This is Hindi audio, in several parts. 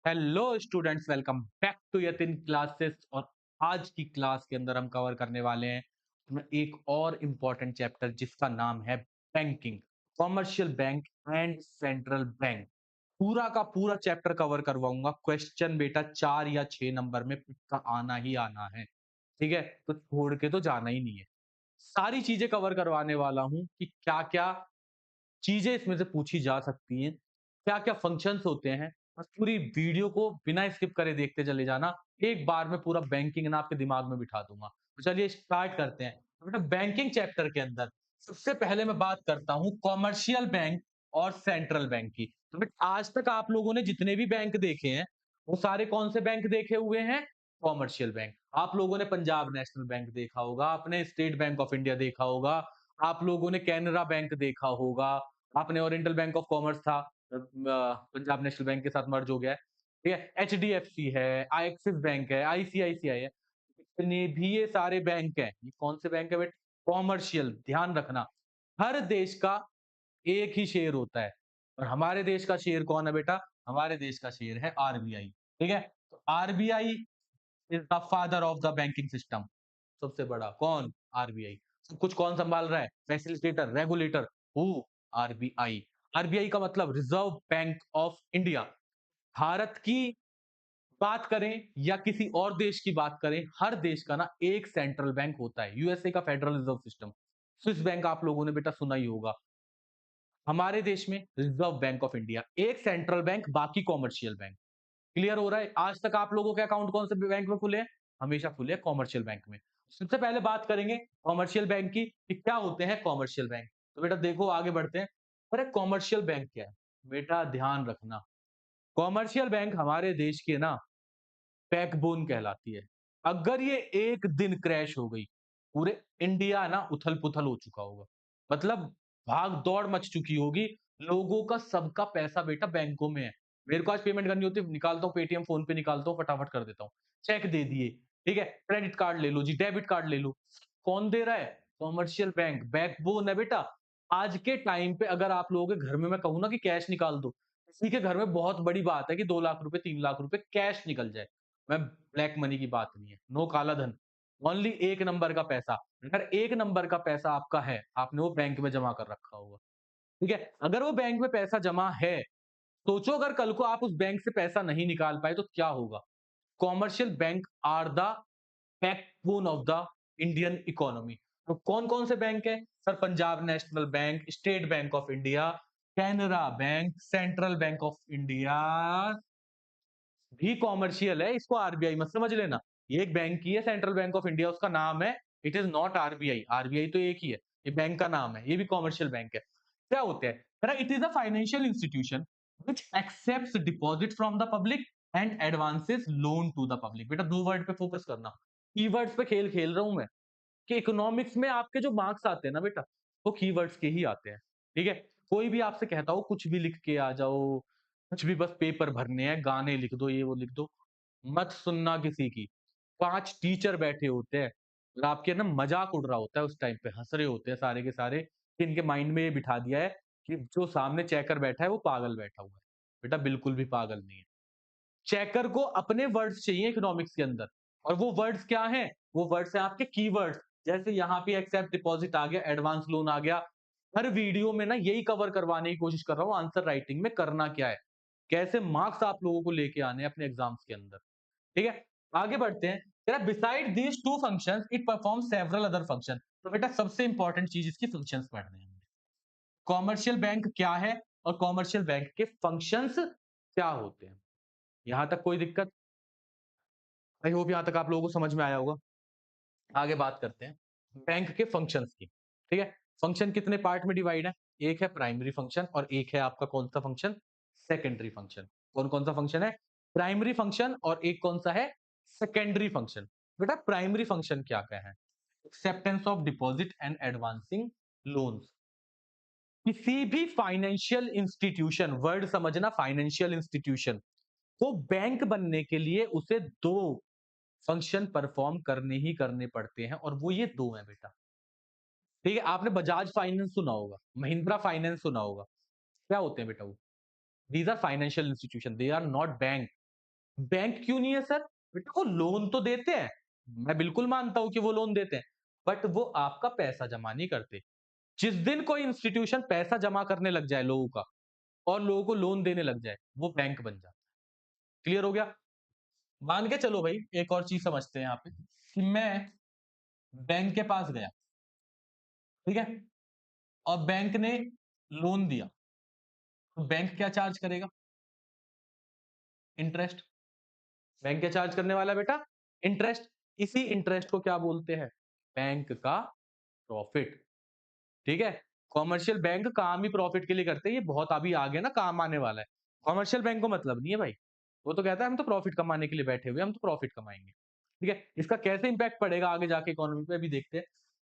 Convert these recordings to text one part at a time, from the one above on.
Hello students, welcome back to Yatin classes. और आज की क्लास के अंदर हम कवर करने वाले हैं अपना एक और इम्पॉर्टेंट चैप्टर जिसका नाम है banking, commercial bank and central bank. पूरा का पूरा चैप्टर कवर करवाऊंगा। क्वेश्चन बेटा 4 या 6 नंबर में का आना ही आना है। ठीक है, तो छोड़ के तो जाना ही नहीं है। सारी चीजें कवर करवाने वाला हूं कि क्या क्या चीजें इसमें से पूछी जा सकती हैं, क्या-क्या फंक्शंस होते हैं। बस पूरी वीडियो को बिना स्किप करे देखते चले जाना। एक बार में पूरा बैंकिंग ना आपके दिमाग में बिठा दूँगा। तो चलिए स्टार्ट करते हैं। तो बेटा बैंकिंग चैप्टर के अंदर सबसे पहले मैं बात करता हूँ कॉमर्शियल बैंक और सेंट्रल बैंक की। तो बेटा आज तक आप लोगों ने जितने भी बैंक देखे हैं, वो सारे कौन से बैंक देखे हुए हैं? Commercial bank. आप लोगों ने पंजाब नेशनल बैंक देखा होगा, आपने स्टेट बैंक ऑफ इंडिया देखा होगा, आप लोगों ने कैनरा बैंक देखा होगा, आपने ओरिएंटल बैंक ऑफ कॉमर्स था, पंजाब नेशनल बैंक के साथ मर्ज हो गया है। ठीक है, एचडीएफसी है, एक्सिस बैंक है, आईसीआईसीआई है। जितने भी ये सारे बैंक हैं, ये कौन से बैंक है बेटा? कॉमर्शियल। ध्यान रखना, हर देश का एक ही शेर होता है। और हमारे देश का शेर कौन है बेटा? हमारे देश का शेर है आरबीआई। ठीक है, तो RBI is the father of the banking system. सबसे बड़ा कौन? आरबीआई। सब कुछ कौन संभाल रहा है? Facilitator, regulator, who? RBI. RBI का मतलब reserve bank of India. Bharat की बात करें या किसी और देश की बात करें, हर देश का ना एक सेंट्रल बैंक होता है। यूएसए का federal reserve system, Swiss bank आप लोगों ने बेटा सुना ही होगा। हमारे देश में रिजर्व बैंक ऑफ इंडिया, एक सेंट्रल बैंक, बाकी कॉमर्शियल बैंक। क्लियर हो रहा है? आज तक आप लोगों के अकाउंट कौन से बैंक में खुले हैं? हमेशा खुले हैं कॉमर्शियल बैंक में। सबसे पहले बात करेंगे कॉमर्शियल बैंक की कि क्या होते हैं कॉमर्शियल बैंक। तो बेटा देखो आगे बढ़ते हैं। अरे कॉमर्शियल बैंक क्या है? बेटा ध्यान रखना, कॉमर्शियल बैंक हमारे देश के ना बैकबोन कहलाती है। अगर ये एक दिन क्रैश हो गई, पूरे इंडिया ना उथल-पुथल हो चुका होगा। मतलब भाग-दौड़ मच चुकी होगी, लोगों का सबका पैसा बेटा बैंकों में है। मेरे को आज पेमेंट करनी होती है, निकालता हूँ पेटीएम, फ़ोन पे निकालता हूँ, फटाफट कर देता हूँ। चेक दे दिए, ठीक है? क्रेडिट कार्ड ले लो जी, डेबिट कार्ड ले लो। कौन दे रहा है? कॉमर्शियल बैंक, बैकबोन है बेटा। आज के टाइम पे अगर आप लोगों के घर में मैं कहूँ ना कि कैश निकाल दो, किसी के घर में बहुत बड़ी बात है कि 2 लाख रुपए, 3 लाख रुपए कैश निकल जाए। मैं ब्लैक मनी की बात नहीं है, नो काला धन, ओनली एक नंबर का पैसा। अगर एक नंबर का पैसा आपका है, आपने वो बैंक में जमा कर रखा होगा, ठीक है? अगर वो बैंक में पैसा जमा है, सोचो अगर कल को आप उस बैंक से पैसा नहीं निकाल पाए तो क्या होगा? Commercial bank are the backbone of the Indian economy. तो कौन-कौन से बैंक है? Sir Punjab National Bank, State Bank of India, Canara Bank, central Bank of India भी कॉमर्शियल है, इसको आरबीआई मत समझ लेना। ये एक बैंक ही है, सेंट्रल बैंक ऑफ इंडिया उसका नाम है। It is not RBI, RBI तो एक ही है, ये बैंक का नाम है, ये भी कॉमर्शियल बैंक है। क्या होते हैं? It is a financial institution which accepts deposit from the public and advances loan to the public. बेटा दो वर्ड पे फोकस करना, कीवर्ड्स पे खेल खेल रहा हूं मैं कि इकोनॉमिक्स में आपके जो मार्क्स आते हैं ना बेटा, वो कीवर्ड्स के ही आते हैं। ठीक है, कोई भी आपसे कहता हो कुछ भी लिख के आ जाओ, कुछ भी बस पेपर भरने हैं, गाने लिख दो, ये वो लिख दो, मत सुनना किसी की। 5 टीचर बैठे होते हैं और आपके ना मजाक उड़ रहा होता है, उस टाइम पे हंस रहे होते हैं सारे के सारे कि इनके माइंड में ये बिठा दिया है कि जो सामने चेकर बैठा है वो पागल बैठा हुआ है। बेटा बिल्कुल भी पागल नहीं है। चेकर को अपने वर्ड्स चाहिए इकोनॉमिक्स के अंदर, और वो वर्ड्स क्या हैं? वो वर्ड्स हैं आपके कीवर्ड्स। जैसे यहाँ पे एक्सेप्ट डिपॉजिट आ गया, एडवांस लोन आ गया। हर वीडियो में ना यही कवर करवाने की कोशिश कर रहा हूँ, आंसर राइटिंग में करना क्या है, कैसे मार्क्स आप लोगों को लेके आने हैं अपने एग्जाम्स के अंदर। ठीक है, आगे बढ़ते हैं। Beside these two functions it perform several other function. तो बेटा सबसे इंपॉर्टेंट चीज इसकी फंक्शंस पढ़ने हैं। कॉमर्शियल बैंक क्या है और कॉमर्शियल बैंक के फंक्शंस क्या होते हैं? यहां तक कोई दिक्कत? आई होप यहां तक आप लोगों को समझ में आया होगा। आगे बात करते हैं बैंक के फंक्शंस की। ठीक है, फंक्शन कितने पार्ट में डिवाइड है? एक है प्राइमरी फंक्शन और एक है आपका कौन सा फंक्शन? Secondary function. कौन कौन सा फंक्शन है? प्राइमरी फंक्शन, और एक कौन सा है? Secondary function. बेटा प्राइमरी फंक्शन क्या क्या है? Acceptance of deposit and advancing loans. किसी भी फाइनेंशियल इंस्टीट्यूशन, वर्ड समझना, फाइनेंशियल इंस्टीट्यूशन को बैंक बनने के लिए उसे दो फंक्शन परफॉर्म करने ही करने पड़ते हैं, और वो ये दो हैं बेटा। ठीक है, आपने बजाज फाइनेंस सुना होगा, महिंद्रा फाइनेंस सुना होगा। क्या होते हैं बेटा वो? These are financial institution, they are not bank. Bank क्यों नहीं है सर? बेटा वो लोन तो देते हैं, मैं बिल्कुल मानता हूं कि वो लोन देते हैं, बट वो आपका पैसा जमा नहीं करते। जिस दिन कोई इंस्टीट्यूशन पैसा जमा करने लग जाए लोगों का और लोगों को लोन देने लग जाए, वो बैंक बन जाता है। क्लियर हो गया? मान के चलो भाई, एक और चीज समझते हैं यहाँ पे कि मैं बैंक के पास गया, ठीक है, और बैंक ने लोन दिया, तो बैंक क्या चार्ज करेगा? इंटरेस्ट। बैंक क्या चार्ज करने वाला है बेटा? इंटरेस्ट। इसी इंटरेस्ट को क्या बोलते हैं? बैंक का प्रॉफिट। ठीक है। कॉमर्शियल बैंक काम ही प्रॉफिट के लिए करते हैं, ये बहुत अभी आगे ना काम आने वाला है। कॉमर्शियल बैंक को मतलब नहीं है भाई, वो तो कहता है हम तो प्रॉफिट कमाने के लिए बैठे हुए हैं, हम तो प्रॉफिट कमाएंगे। ठीक है, इसका कैसे इंपैक्ट पड़ेगा आगे जाके इकोनॉमी पे अभी देखते हैं।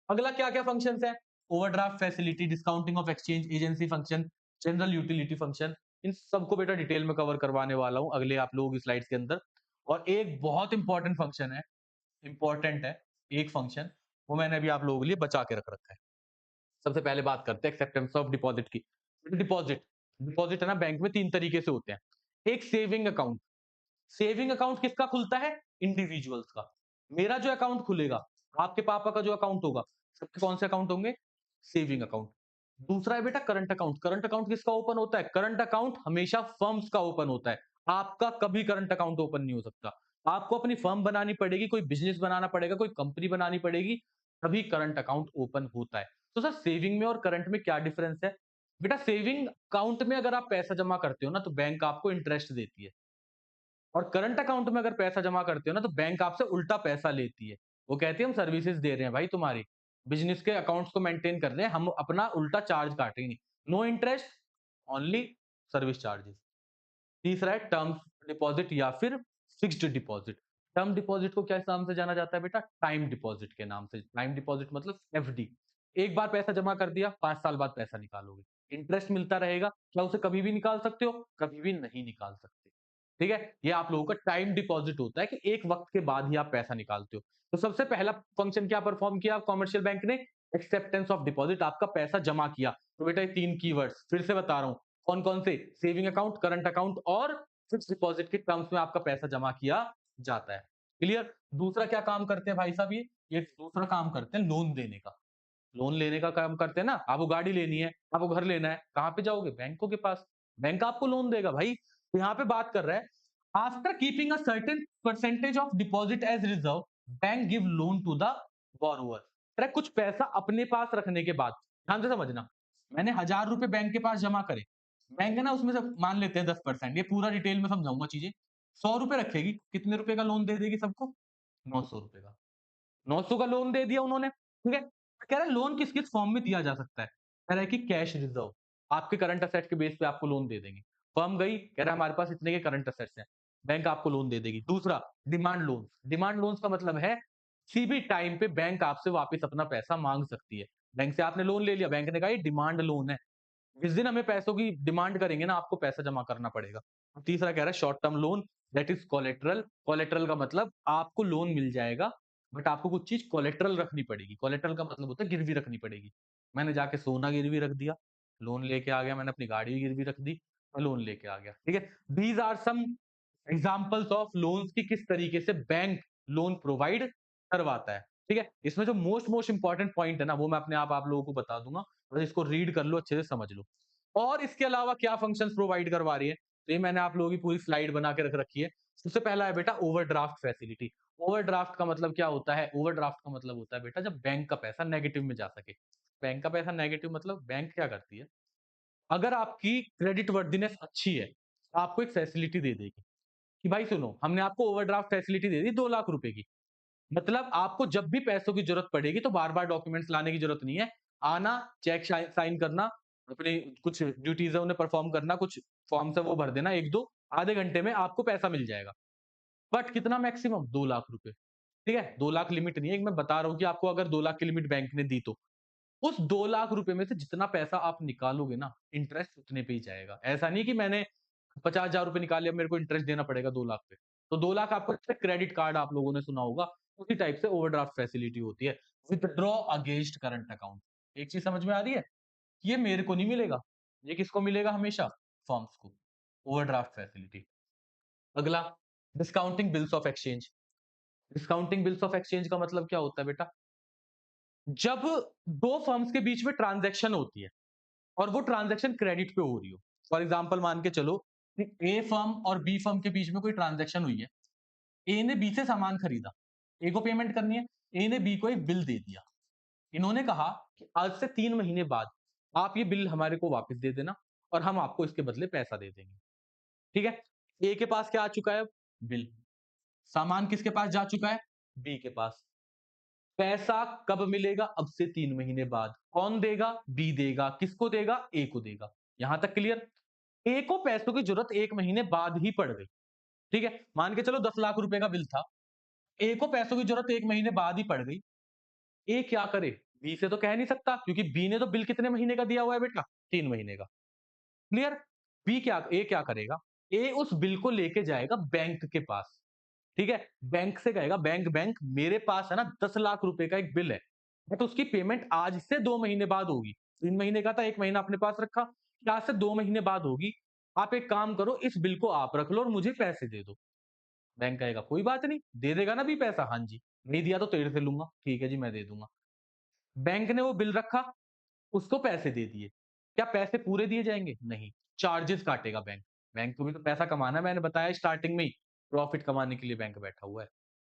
अगला क्या क्या फंक्शन है? Overdraft facility, discounting of exchange agency function, general utility function, इन सबको बेटा डिटेल में कवर करवाने वाला हूं अगले आप लोगों की स्लाइड्स के अंदर। और एक बहुत इंपॉर्टेंट फंक्शन है, इंपॉर्टेंट है एक फंक्शन, वो मैंने अभी आप लोगों के लिए बचा के रख रखा है। सबसे पहले बात करते हैं एक्सेप्टेंस ऑफ डिपॉजिट की। डिपॉजिट, डिपॉजिट है ना बैंक में तीन तरीके से होते हैं। एक सेविंग अकाउंट, सेविंग अकाउंट किसका खुलता है? इंडिविजुअल्स का। मेरा जो अकाउंट खुलेगा, आपके पापा का जो अकाउंट होगा, सबके कौन से अकाउंट होंगे? Saving account. दूसरा है बेटा करंट अकाउंट। करंट अकाउंट किसका ओपन होता है? करंट अकाउंट हमेशा फर्म्स का ओपन होता है। आपका कभी करंट अकाउंट ओपन नहीं हो सकता। आपको अपनी फर्म बनानी पड़ेगी, कोई बिजनेस बनाना पड़ेगा, कोई कंपनी बनानी पड़ेगी, तभी करंट अकाउंट ओपन होता है। तो सर सेविंग में और करंट में क्या डिफरेंस है? बेटा सेविंग अकाउंट में अगर आप पैसा जमा करते हो ना, तो बैंक आपको इंटरेस्ट देती है, और करंट अकाउंट में अगर पैसा जमा करते हो ना, तो बैंक आपसे उल्टा पैसा लेती है। वो कहती है हम सर्विसेज दे रहे हैं भाई, तुम्हारी बिजनेस के अकाउंट्स को मेंटेन कर रहे हैं, हम अपना उल्टा चार्ज काटेंगे। No interest, only service charges. तीसरा है टर्म डिपॉजिट या फिर फिक्स्ड डिपॉजिट। टर्म डिपॉजिट को क्या नाम से जाना जाता है बेटा? टाइम डिपॉजिट के नाम से। टाइम डिपॉजिट मतलब एफडी। एक बार पैसा जमा कर दिया, 5 साल बाद पैसा निकालोगे, इंटरेस्ट मिलता रहेगा। क्या उसे कभी भी निकाल सकते हो? कभी भी नहीं निकाल सकते। ठीक है, ये आप लोगों का टाइम डिपॉजिट होता है कि एक वक्त के बाद ही आप पैसा निकालते हो। तो सबसे पहला फंक्शन क्या परफॉर्म किया कॉमर्शियल बैंक ने? एक्सेप्टेंस ऑफ डिपॉजिट, आपका पैसा जमा किया। तो बेटा ये तीन कीवर्ड्स फिर से बता रहा हूं, कौन कौन से? सेविंग अकाउंट, करंट अकाउंट और फिक्स डिपॉजिट के टर्म्स में आपका पैसा जमा किया जाता है। क्लियर? दूसरा क्या काम करते हैं भाई साहब? ये दूसरा काम करते हैं लोन देने का। लोन लेने का काम करते हैं ना, आपको गाड़ी लेनी है, आपको घर लेना है, कहां पे जाओगे? बैंकों के पास। बैंक आपको लोन देगा भाई। तो यहाँ पे बात कर रहा है, after keeping a certain percentage of deposit as reserve, bank give loan to the borrower. कुछ पैसा अपने पास रखने के बाद, ध्यान से समझना, मैंने 1,000 रुपए बैंक के पास जमा करे, बैंक है ना उसमें से मान लेते हैं 10%, ये पूरा डिटेल में समझाऊंगा चीजें। 100 रुपए रखेगी, कितने रुपए का लोन दे देगी सबको? 900 रुपए का। 900 का लोन दे दिया उन्होंने, ठीक है। कह रहा है लोन किस किस फॉर्म में दिया जा सकता है? कह रहा है कि कैश रिजर्व, आपके करंट असेट के बेस पे आपको लोन दे देंगे। फर्म गई, कह रहा है हमारे पास इतने के करंट असेट्स हैं, बैंक आपको लोन दे देगी। दूसरा डिमांड लोन। डिमांड लोन का मतलब है किसी भी टाइम पे बैंक आपसे वापस अपना पैसा मांग सकती है। बैंक से आपने लोन ले लिया, बैंक ने कहा ये डिमांड लोन है, जिस दिन हमें पैसों की डिमांड करेंगे ना, आपको पैसा जमा करना पड़ेगा। तीसरा कह रहा है short term loan, that is collateral. Collateral का मतलब आपको लोन मिल जाएगा, बट आपको कुछ चीज कोलेटरल रखनी पड़ेगी। कोलेटरल का मतलब होता है गिरवी रखनी पड़ेगी। मैंने जाके सोना गिरवी रख दिया, लोन लेके आ गया, मैंने अपनी गाड़ी गिरवी रख दी, मैं लोन लेके आ गया। ठीक है, these are some examples of loans की किस तरीके से बैंक लोन प्रोवाइड करवाता है। ठीक है, इसमें जो मोस्ट मोस्ट इंपॉर्टेंट पॉइंट है ना, वो मैं अपने आप लोगों को बता दूंगा, और इसको रीड कर लो, अच्छे से समझ लो। और इसके अलावा क्या फंक्शंस प्रोवाइड करवा रही है, तो ये मैंने आप लोगों की पूरी स्लाइड बना के रख रखी है। सबसे पहला है बेटा ओवरड्राफ्ट फैसिलिटी। ओवरड्राफ्ट का मतलब क्या होता है? ओवरड्राफ्ट का मतलब होता है बेटा जब बैंक का पैसा नेगेटिव में जा सके। बैंक का पैसा नेगेटिव मतलब बैंक क्या करती है, अगर आपकी क्रेडिट वर्दिनेस अच्छी है, तो आपको एक फैसिलिटी दे देगी कि भाई सुनो, हमने आपको ओवरड्राफ्ट फैसिलिटी दे दी 2 लाख रुपए की। मतलब आपको जब भी पैसों की जरूरत पड़ेगी तो बार बार डॉक्यूमेंट्स लाने की जरूरत नहीं है। आना, चेक साइन करना, अपनी कुछ ड्यूटीज है उन्हें परफॉर्म करना, कुछ फॉर्म्स है वो भर देना, एक दो आधे घंटे में आपको पैसा मिल जाएगा। बट कितना मैक्सिमम? 2 लाख रुपए। ठीक है, 2 लाख लिमिट नहीं है, मैं बता रहा हूं कि आपको अगर 2 लाख की लिमिट बैंक ने दी, तो उस 2 लाख रुपए में से जितना पैसा आप निकालोगे ना, इंटरेस्ट उतने पे ही जाएगा। ऐसा नहीं कि मैंने 50,000 रुपए निकाले, अब मेरे को इंटरेस्ट देना पड़ेगा 2 लाख पे। तो 2 लाख आपको क्रेडिट कार्ड आप लोगों ने सुना होगा, उसी टाइप से ओवरड्राफ्ट फैसिलिटी होती है। Withdraw against current account. एक चीज समझ में आ रही है, ये मेरे को नहीं मिलेगा, ये किसको मिलेगा हमेशा? फॉर्म्स को। Overdraft facility. अगला, discounting bills of exchange. Discounting bills of exchange का मतलब क्या होता है बेटा? जब दो फर्म्स के बीच में ट्रांजैक्शन होती है और वो ट्रांजैक्शन क्रेडिट पे हो रही हो। फॉर एग्जांपल मान के चलो कि ए फर्म और बी फर्म के बीच में कोई ट्रांजैक्शन हुई है। ए ने बी से सामान खरीदा, ए को पेमेंट करनी है, ए ने बी को एक बिल दे दिया। इन्होंने कहा कि आज से 3 महीने बाद आप ये बिल हमारे को वापस दे देना और हम आपको इसके बदले पैसा दे देंगे। ठीक है? ए के पास क्या आ चुका है? बिल। सामान किसके पास जा चुका है? बी के पास। पैसा कब मिलेगा? अब से 3 महीने बाद। कौन देगा? बी देगा। किसको देगा? ए को देगा। यहां तक क्लियर? ए को पैसों की जरूरत 1 महीने बाद ही पड़ गई। ठीक है? मान के चलो 10 लाख रुपए का बिल था। ए को पैसों की जरूरत 1 महीने बाद ही पड़ गई। ए क्या करे? बी से तो कह नहीं सकता क्योंकि बी ने तो बिल कितने महीने का दिया हुआ है बेटा? 3 महीने का। क्लियर? बी क्या ए क्या करेगा? ए उस बिल को लेके जाएगा बैंक के पास। ठीक है? बैंक से कहेगा बैंक बैंक मेरे पास है ना 10 लाख रुपए का एक बिल है, बट उसकी पेमेंट आज से 2 महीने बाद होगी। 3 महीने का था, 1 महीना अपने पास रखा, कि आज से 2 महीने बाद होगी। आप एक काम करो, इस बिल को आप रख लो और मुझे पैसे दे दो। बैंक कहेगा कोई बात नहीं, दे देगा ना भी पैसा? हाँ जी। नहीं दिया तो तेरे से लूंगा। ठीक है जी, मैं दे दूंगा। बैंक ने वो बिल रखा, उसको पैसे दे दिए। क्या पैसे पूरे दिए जाएंगे? नहीं, चार्जेस काटेगा बैंक। बैंक को भी तो पैसा कमाना है, मैंने बताया स्टार्टिंग में ही। प्रॉफिट कमाने के लिए बैंक बैठा हुआ है।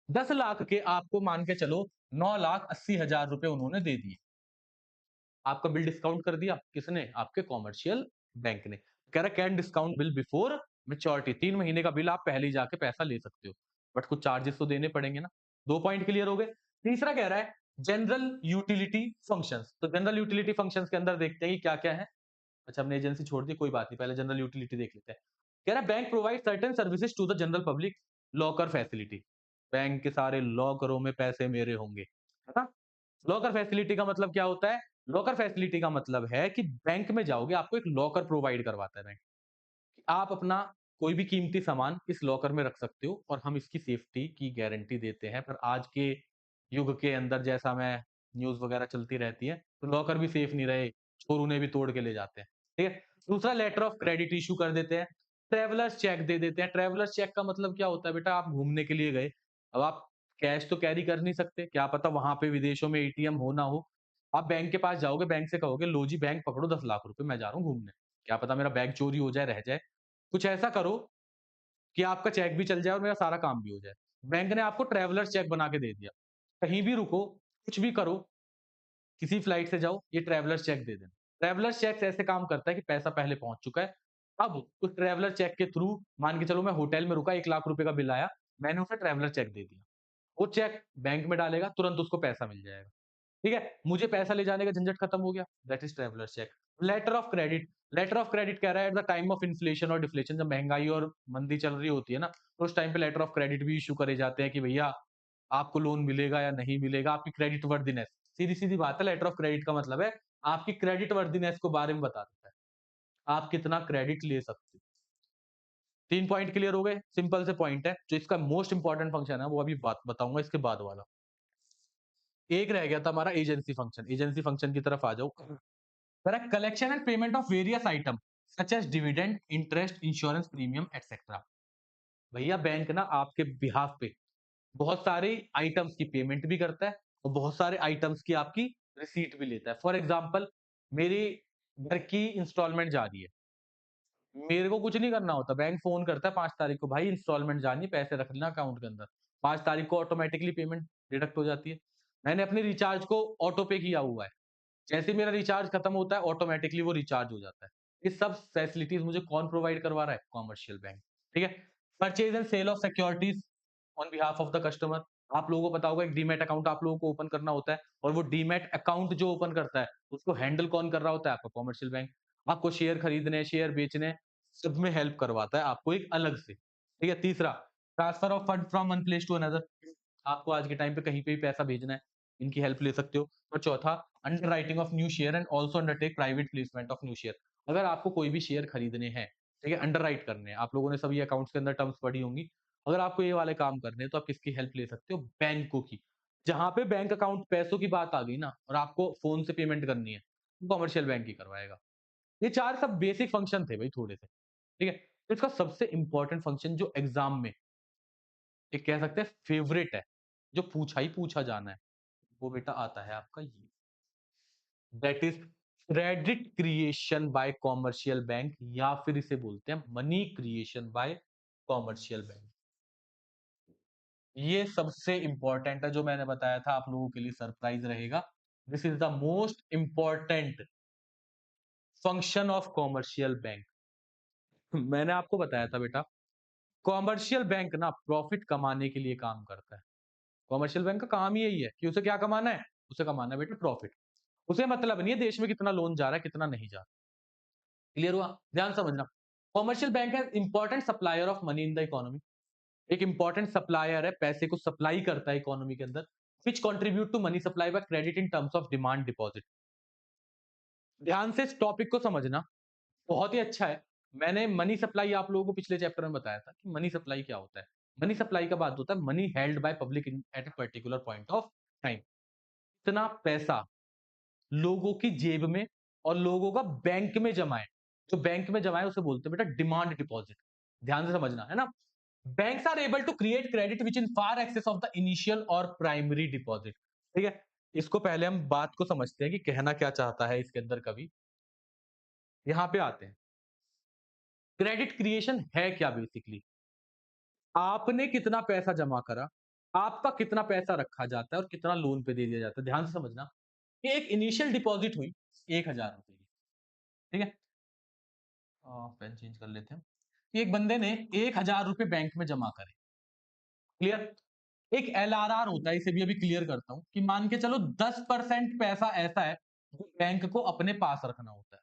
10 लाख के आपको मान के चलो 9,80,000 रुपए उन्होंने दे दिए। आपका बिल डिस्काउंट कर दिया किसने? आपके कॉमर्शियल बैंक ने। कह रहा can discount bill before maturity. 3 महीने का बिल आप पहले ही जाके पैसा ले सकते हो, बट कुछ चार्जेस तो देने पड़ेंगे ना। 2 पॉइंट क्लियर हो गए। तीसरा कह रहा है जनरल यूटिलिटी फंक्शंस। तो जनरल यूटिलिटी फंक्शंस के अंदर देखते हैं कि क्या क्या है। अच्छा, हमने एजेंसी छोड़ दी, कोई बात नहीं, पहले जनरल यूटिलिटी देख लेते हैं। कह रहा है bank provide certain services to the general public. Locker facility. Bank के सारे लॉकरों में पैसे मेरे होंगे, है ना? लॉकर फैसिलिटी का मतलब क्या होता है? लॉकर फैसिलिटी का मतलब है कि बैंक में जाओगे, आपको एक लॉकर प्रोवाइड करवाता है बैंक। आप अपना कोई भी कीमती सामान इस लॉकर में रख सकते हो और हम इसकी सेफ्टी की गारंटी देते हैं। पर आज के युग के अंदर जैसा मैं न्यूज़ वगैरह चलती रहती है, तो लॉकर भी सेफ नहीं रहे, चोर उन्हें भी तोड़ के ले जाते हैं। ठीक है? दूसरा लेटर ऑफ क्रेडिट इश्यू कर देते हैं, ट्रैवलर्स चेक दे देते हैं। ट्रैवलर्स चेक का मतलब क्या होता है बेटा? आप घूमने के लिए गए, अब आप कैश तो कैरी कर नहीं सकते, क्या पता वहाँ पे विदेशों में एटीएम हो ना हो। आप बैंक के पास जाओगे, बैंक से कहोगे लो जी बैंक पकड़ो 10 लाख रुपए, मैं जा रहा हूँ घूमने। क्या पता मेरा बैग चोरी हो जाए, रह जाए। कुछ ऐसा करो कि आपका चेक भी चल जाए और मेरा सारा काम भी हो जाए। बैंक ने आपको ट्रैवलर्स चेक बना के दे दिया। कहीं भी रुको, कुछ भी करो, किसी फ्लाइट से जाओ, ये ट्रैवलर्स चेक दे देना। ट्रैवलर्स चेक ऐसे काम करता है कि पैसा पहले पहुँच चुका है। अब उस ट्रैवलर चेक के थ्रू मान के चलो मैं होटल में रुका, 1 लाख रुपए का बिल आया, मैंने उसे ट्रैवलर चेक दे दिया। वो चेक बैंक में डालेगा, तुरंत उसको पैसा मिल जाएगा। ठीक है? मुझे पैसा ले जाने का झंझट खत्म हो गया, that is travellers cheque. Letter of credit. Letter of credit कह रहा है at the time of inflation और डिफ्लेशन, जब महँगाई और मंदी चल रही होती है ना, तो उस टाइम पे लेटर ऑफ क्रेडिट भी इश्यू करे जाते हैं कि भैया आपको लोन मिलेगा या नहीं मिलेगा, आपकी क्रेडिट वर्दिनेस। सीधी-सीधी बात है, लेटर ऑफ क्रेडिट का मतलब है आपकी क्रेडिट वर्दिनेस को बारे में बता देता है। आप कितना क्रेडिट ले सकते हो। 3 पॉइंट क्लियर हो गए, सिंपल से पॉइंट है। जो इसका मोस्ट इंपोर्टेंट फंक्शन है वो अभी बात बताऊँगा इसके बाद वाला। एक रह गया था हमारा एजेंसी फंक्शन। एजेंसी फंक्शन की तरफ आ जाओ। Correct, collection and payment of various item such as dividend, interest, insurance premium etcetera. भैया बैंक ना आपके बिहाफ पे बहुत सारे आइटम्स की पेमेंट भी करता है और बहुत सारे आइटम्स की आपकी रिसीट भी लेता है। फॉर एग्जांपल मेरी घर की इंस्टॉलमेंट जा रही है, मेरे को कुछ नहीं करना होता, बैंक फोन करता है 5 तारीख को, भाई इंस्टॉलमेंट जानी है, पैसे रख लेना अकाउंट के अंदर। 5 तारीख को ऑटोमेटिकली पेमेंट डिडक्ट हो जाती है। मैंने अपने रिचार्ज को ऑटो पे किया हुआ है, जैसे ही मेरा रिचार्ज खत्म होता है ऑटोमेटिकली वो रिचार्ज हो जाता है। ये सब फैसिलिटीज मुझे कौन प्रोवाइड करवा रहा है? Commercial bank. ठीक है? Purchase and sale of securities on behalf of the customer. आप लोगों को पता होगा एक डीमैट अकाउंट आप लोगों को ओपन करना होता है, और वो डीमैट अकाउंट जो ओपन करता है उसको हैंडल कौन कर रहा होता है? आपका कॉमर्शियल बैंक। आपको शेयर खरीदने, शेयर बेचने, सब में हेल्प करवाता है आपको एक अलग से। ठीक है? तीसरा, transfer of fund from one place to another. आपको आज के टाइम पे कहीं पे भी पैसा भेजना है, इनकी हेल्प ले सकते हो। और चौथा, underwriting of new share and also undertake private placement of new share. अगर आपको कोई भी शेयर खरीदने हैं, ठीक है, अंडरराइट करने हैं, आप लोगों ने सभी अकाउंट्स के अंदर टर्म्स पढ़ी होंगी। अगर आपको ये वाले काम करने हैं तो आप किसकी हेल्प ले सकते हो? बैंकों की। जहां पे बैंक अकाउंट पैसों की बात आ गई ना और आपको फोन से पेमेंट करनी है, कॉमर्शियल बैंक ही करवाएगा। ये चार सब बेसिक फंक्शन थे भाई थोड़े से। ठीक है? तो इसका सबसे इंपॉर्टेंट फंक्शन जो एग्जाम में एक कह सकते हैं फेवरेट है, जो पूछा ही पूछा जाना है, वो बेटा आता है आपका ये, that is credit creation bye commercial bank, या फिर इसे बोलते हैं money creation bye commercial bank. ये सबसे इंपॉर्टेंट है, जो मैंने बताया था आप लोगों के लिए सरप्राइज रहेगा। This is the most important function of commercial bank. मैंने आपको बताया था बेटा, कॉमर्शियल बैंक ना प्रॉफिट कमाने के लिए काम करता है। कॉमर्शियल बैंक का काम ही यही है कि उसे क्या कमाना है, उसे कमाना है बेटा प्रॉफिट। उसे मतलब नहीं है देश में कितना लोन जा रहा है कितना नहीं जा रहा। क्लियर हुआ? ध्यान समझना। कॉमर्शियल बैंक है important supplier of money in the economy. एक इंपॉर्टेंट सप्लायर है, पैसे को सप्लाई करता है इकोनॉमी के अंदर, which contribute to money supply by credit in terms of demand deposit. ध्यान से इस टॉपिक को समझना, बहुत ही अच्छा है। मैंने मनी सप्लाई आप लोगों को पिछले चैप्टर में बताया था कि मनी सप्लाई क्या होता है। मनी सप्लाई का बात होता है money held by public at a particular point of time. इतना पैसा लोगों की जेब में और लोगों का बैंक में जमा है। जो बैंक में जमा है उसे बोलते हैं बेटा डिमांड डिपॉजिट। ध्यान से समझना है ना। Banks are able to create credit which in far excess of the initial और प्राइमरी डिपॉजिट। ठीक है, इसको पहले हम बात को समझते हैं कि कहना क्या चाहता है इसके अंदर कवि। यहां पे आते हैं, क्रेडिट क्रिएशन है क्या बेसिकली। आपने कितना पैसा जमा करा, आपका कितना पैसा रखा जाता है और कितना लोन पे दे दिया जाता है। ध्यान से समझना कि एक इनिशियल डिपॉजिट हुई 1,000 रुपए की। ठीक है, पेन चेंज कर लेते हैं। एक बंदे ने 1,000 रुपए बैंक में जमा करे। क्लियर। एक एलआरआर होता है, इसे भी अभी क्लियर करता हूं कि मान के चलो 10% पैसा ऐसा है जो बैंक को अपने पास रखना होता है।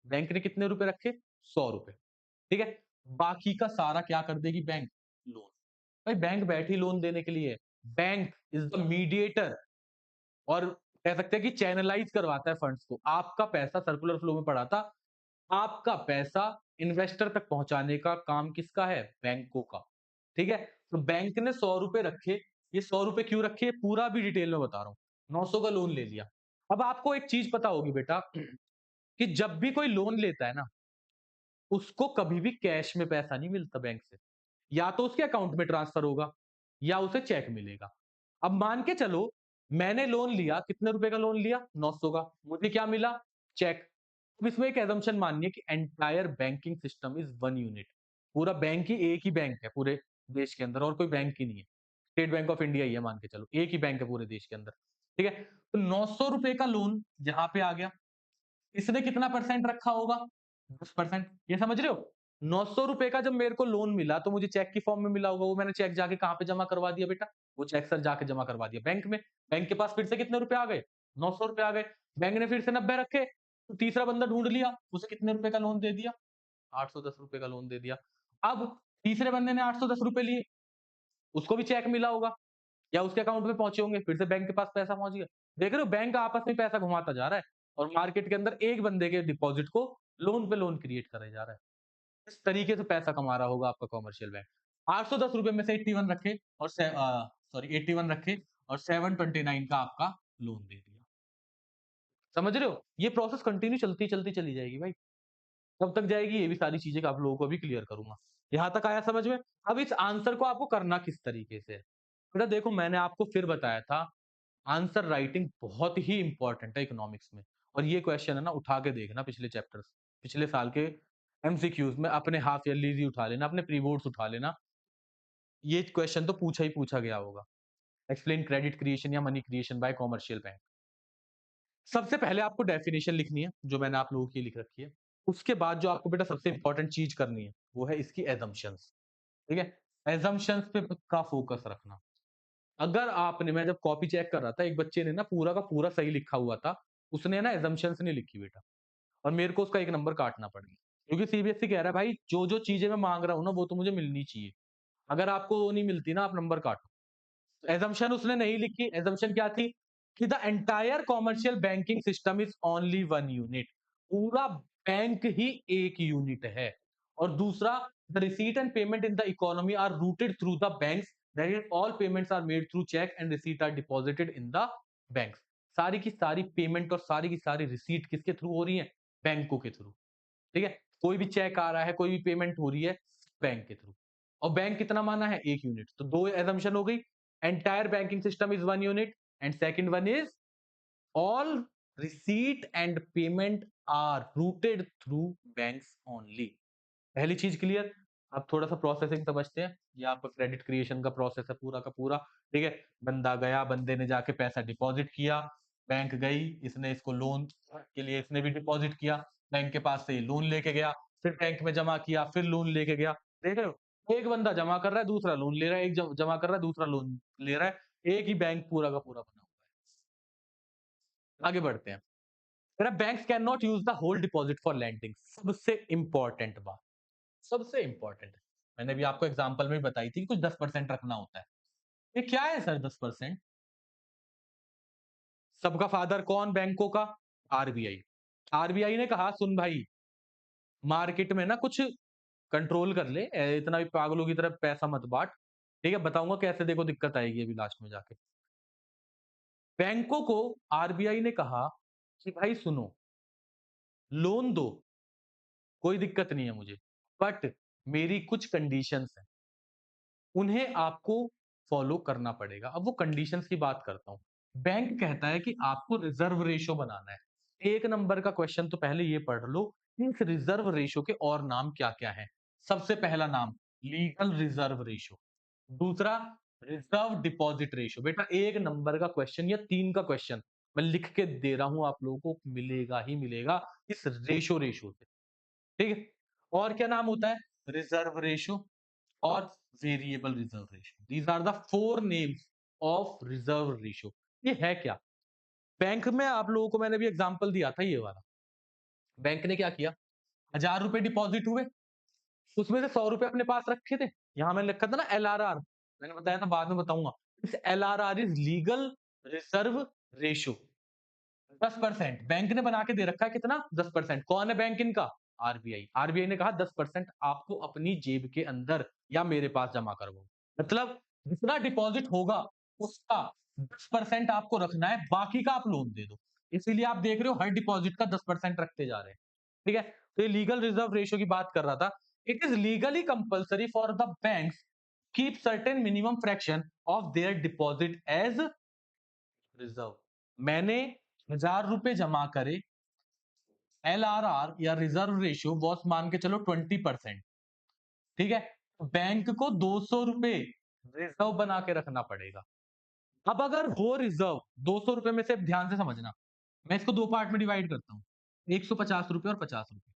बैंक ने कितने रुपए रखे, 100 रुपए। ठीक है, बाकी का सारा क्या कर देगी बैंक, लोन। भाई बैंक बैठी लोन देने के लिए। बैंक इज द मीडिएटर, और कह सकते हैं कि चैनलाइज करवाता है फंड्स को। आपका पैसा सर्कुलर फ्लो में पड़ा था, आपका पैसा इन्वेस्टर तक पहुंचाने का काम किसका है, बैंकों का। ठीक है, तो बैंक ने 100 रुपए रखे। ये 100 रुपए क्यों रखे, पूरा भी डिटेल में बता रहा हूं। 900 का लोन ले लिया। अब आपको एक चीज पता होगी बेटा कि जब भी कोई लोन लेता है ना, उसको कभी भी कैश में पैसा नहीं मिलता बैंक से। या तो उसके अकाउंट में ट्रांसफर होगा या उसे चेक मिलेगा। अब मान के चलो मैंने लोन लिया, कितने रुपए का लोन लिया, 900 का, मुझे क्या मिला, चेक। अब इसमें एक एजम्पशन माननी है कि entire banking system is one unit. पूरा बैंक ही एक ही बैंक है पूरे देश के अंदर, और कोई बैंक ही नहीं है। स्टेट बैंक ऑफ इंडिया ही है, मान के चलो एक ही बैंक है पूरे देश के अंदर। ठीक है, तो 900 रुपए का लोन यहां पे आ गया। इसने कितना परसेंट रखा होगा, 10%। ये समझ रहे हो। 900 रुपए का जब मेरे को लोन मिला तो मुझे चेक की फॉर्म में मिला होगा। वो मैंने चेक जाके कहां पे जमा करवा दिया बेटा, वो चेक सर जाके जमा करवा दिया बैंक में। बैंक के पास फिर से कितने रुपए आ गए, 900 रुपए आ गए। बैंक ने फिर से 90 रखे, तो तीसरा बंदा ढूंढ लिया, उसे कितने रुपए का लोन दे दिया, 810 रुपए का लोन दे दिया। अब तीसरे बंदे ने 810 रुपए लिए, उसको भी चेक मिला होगा या उसके अकाउंट में पहुंचे होंगे, फिर से बैंक के पास पैसा पहुंच गया। देख रहे हो, बैंक आपस में पैसा घुमाता जा रहा है और मार्केट के अंदर एक बंदे के डिपॉजिट को लोन पे लोन क्रिएट करे जा रहा है। इस तरीके से पैसा कमा रहा होगा आपका कॉमर्शियल बैंक। 810 रुपए में से 81 रखे और सॉरी 81 रखे और 729 का आपका लोन दे दिया। समझ रहे हो, ये प्रोसेस कंटिन्यू चलती चलती चली जाएगी भाई। कब तक जाएगी, ये भी सारी चीजें आप लोगों को भी क्लियर करूंगा। यहां तक आया समझ में। अब इस आंसर को आपको करना किस तरीके से है। बेटा देखो, मैंने आपको फिर बताया था, आंसर राइटिंग बहुत ही इंपॉर्टेंट है इकोनॉमिक्स में। और ये क्वेश्चन है ना, उठा के देखना पिछले चैप्टर्स, पिछले साल के एमसीक्यूज में, अपने हाफ ईयरली उठा लेना, अपने प्री बोर्ड्स उठा लेना। ये क्वेश्चन तो पूछा ही पूछा गया होगा। एक्सप्लेन क्रेडिट क्रिएशन या money creation bye commercial bank. सबसे पहले आपको डेफिनेशन लिखनी है, जो मैंने आप लोगों की लिख रखी है। उसके बाद जो आपको बेटा सबसे इंपॉर्टेंट चीज करनी है, वो है इसकी एजम्पशंस। ठीक है, एजम्पशंस पे का फोकस रखना। अगर आपने, मैं जब कॉपी चेक कर रहा था, एक बच्चे ने ना पूरा का पूरा सही लिखा हुआ था, उसने ना एजम्पशंस नहीं लिखी बेटा, और मेरे को उसका एक नंबर काटना पड़ गया। क्योंकि सीबीएसई कह रहा है भाई, जो जो चीजें मैं मांग रहा हूं ना, वो तो मुझे मिलनी चाहिए। अगर आपको वो नहीं मिलती ना, आप नंबर काटो। एजम्पशन उसने नहीं लिखी। एजम्पशन क्या थी कि the entire commercial banking system is only one unit. पूरा बैंक ही एक यूनिट है। और दूसरा, the receipt and payment in the economy are routed through the banks, that is all payments are made through cheque and receipt are deposited in the banks. सारी की सारी पेमेंट और सारी की सारी रिसीट किसके थ्रू हो रही है, बैंकों के थ्रू। ठीक है, कोई भी चेक आ रहा है, कोई भी पेमेंट हो रही है, बैंक के थ्रू। और बैंक कितना माना है, 1 यूनिट। तो 2 assumption हो गई, entire banking system is 1 unit and second one is all receipt and payment are routed through banks only। पहली चीज क्लियर। अब थोड़ा सा प्रोसेसिंग समझते हैं। ये आपका क्रेडिट क्रिएशन का प्रोसेस है पूरा का पूरा। ठीक है, बंदा गया, बंदे ने जाके पैसा डिपॉजिट किया, बैंक गई, इसने इसको लोन के लिए इसने भी डिपॉजिट किया, बैंक के पास से ये लोन लेके गया, फिर बैंक में जमा किया, फिर लोन लेके गया। देख रहे हो, एक बंदा जमा कर रहा है, दूसरा लोन ले रहा है, एक जमा कर रहा है, दूसरा लोन ले रहा है, एक ही बैंक पूरा का पूरा बना हुआ है। आगे बढ़ते हैं। Banks can not use the whole deposit for lending. सबसे इंपॉर्टेंट बात, सबसे इंपॉर्टेंट, मैंने भी आपको एग्जांपल में बताई थी कि कुछ 10% रखना होता है। ये क्या है सर 10%? सबका फादर कौन बैंकों का? आरबीआई। आरबीआई ने कहा सुन भाई, मार्केट में ना कुछ कंट्रोल कर ले, इतना भी पागलों की तरह पैसा मत बांट। ठीक है, बताऊंगा कैसे, देखो दिक्कत आएगी अभी लास्ट में जाके। बैंकों को आरबीआई ने कहा कि भाई सुनो, लोन दो, कोई दिक्कत नहीं है मुझे, बट मेरी कुछ कंडीशंस हैं, उन्हें आपको फॉलो करना पड़ेगा। अब वो कंडीशंस की बात करता हूं। बैंक कहता है कि आपको रिजर्व रेशो बनाना है। एक नंबर का क्वेश्चन तो पहले ये पढ़ लो, इस रिजर्व रेशो के और नाम क्या क्या हैं। सबसे पहला नाम लीगल रिजर्व रेशो, दूसरा रिजर्व डिपॉजिट रेशो। बेटा एक नंबर का क्वेश्चन या 3 का क्वेश्चन मैं लिख के दे रहा हूं, आप लोगों को मिलेगा ही मिलेगा इस रेशो से। ठीक है, और क्या नाम होता है? रिजर्व रेशो और variable reserve ratio. These are the 4 names of reserve ratio. ये है क्या? बैंक में आप लोगों को मैंने भी एग्जांपल दिया था ये वाला। बैंक ने क्या किया, 1000 रुपए डिपॉजिट हुए, उसमें से 100 रुपए अपने पास रखे थे। यहां मैंने लिखा था ना एलआरआर, मैंने बताया था, बाद में बताऊंगा। इस LRR is legal reserve ratio. 10% bank ने बना के दे रखा है, कितना? 10%। कौन है बैंक इनका? आरबीआई। आरबीआई ने कहा 10% आपको अपनी जेब के अंदर या मेरे पास जमा करवाओ। मतलब जितना डिपॉजिट होगा उसका 10% आपको रखना है, बाकी का आप लोन दे दो। इसीलिए आप देख रहे हो हर डिपॉजिट का 10% रखते जा रहे हैं। ठीक है, तो ये लीगल रिजर्व रेशो की बात कर रहा था। It is legally compulsory for the banks keep certain minimum fraction of their deposit as reserve. मैंने 1000 रुपए जमा करे, एलआरआर या रिजर्व रेशियो बॉस मान के चलो 20%। ठीक है, बैंक को 200 रुपए रिजर्व बना के रखना पड़ेगा। अब अगर वो रिजर्व 200 रुपए में से, ध्यान से समझना, मैं इसको 2 पार्ट में डिवाइड करता हूं, 150 रुपए और 50 रुपए।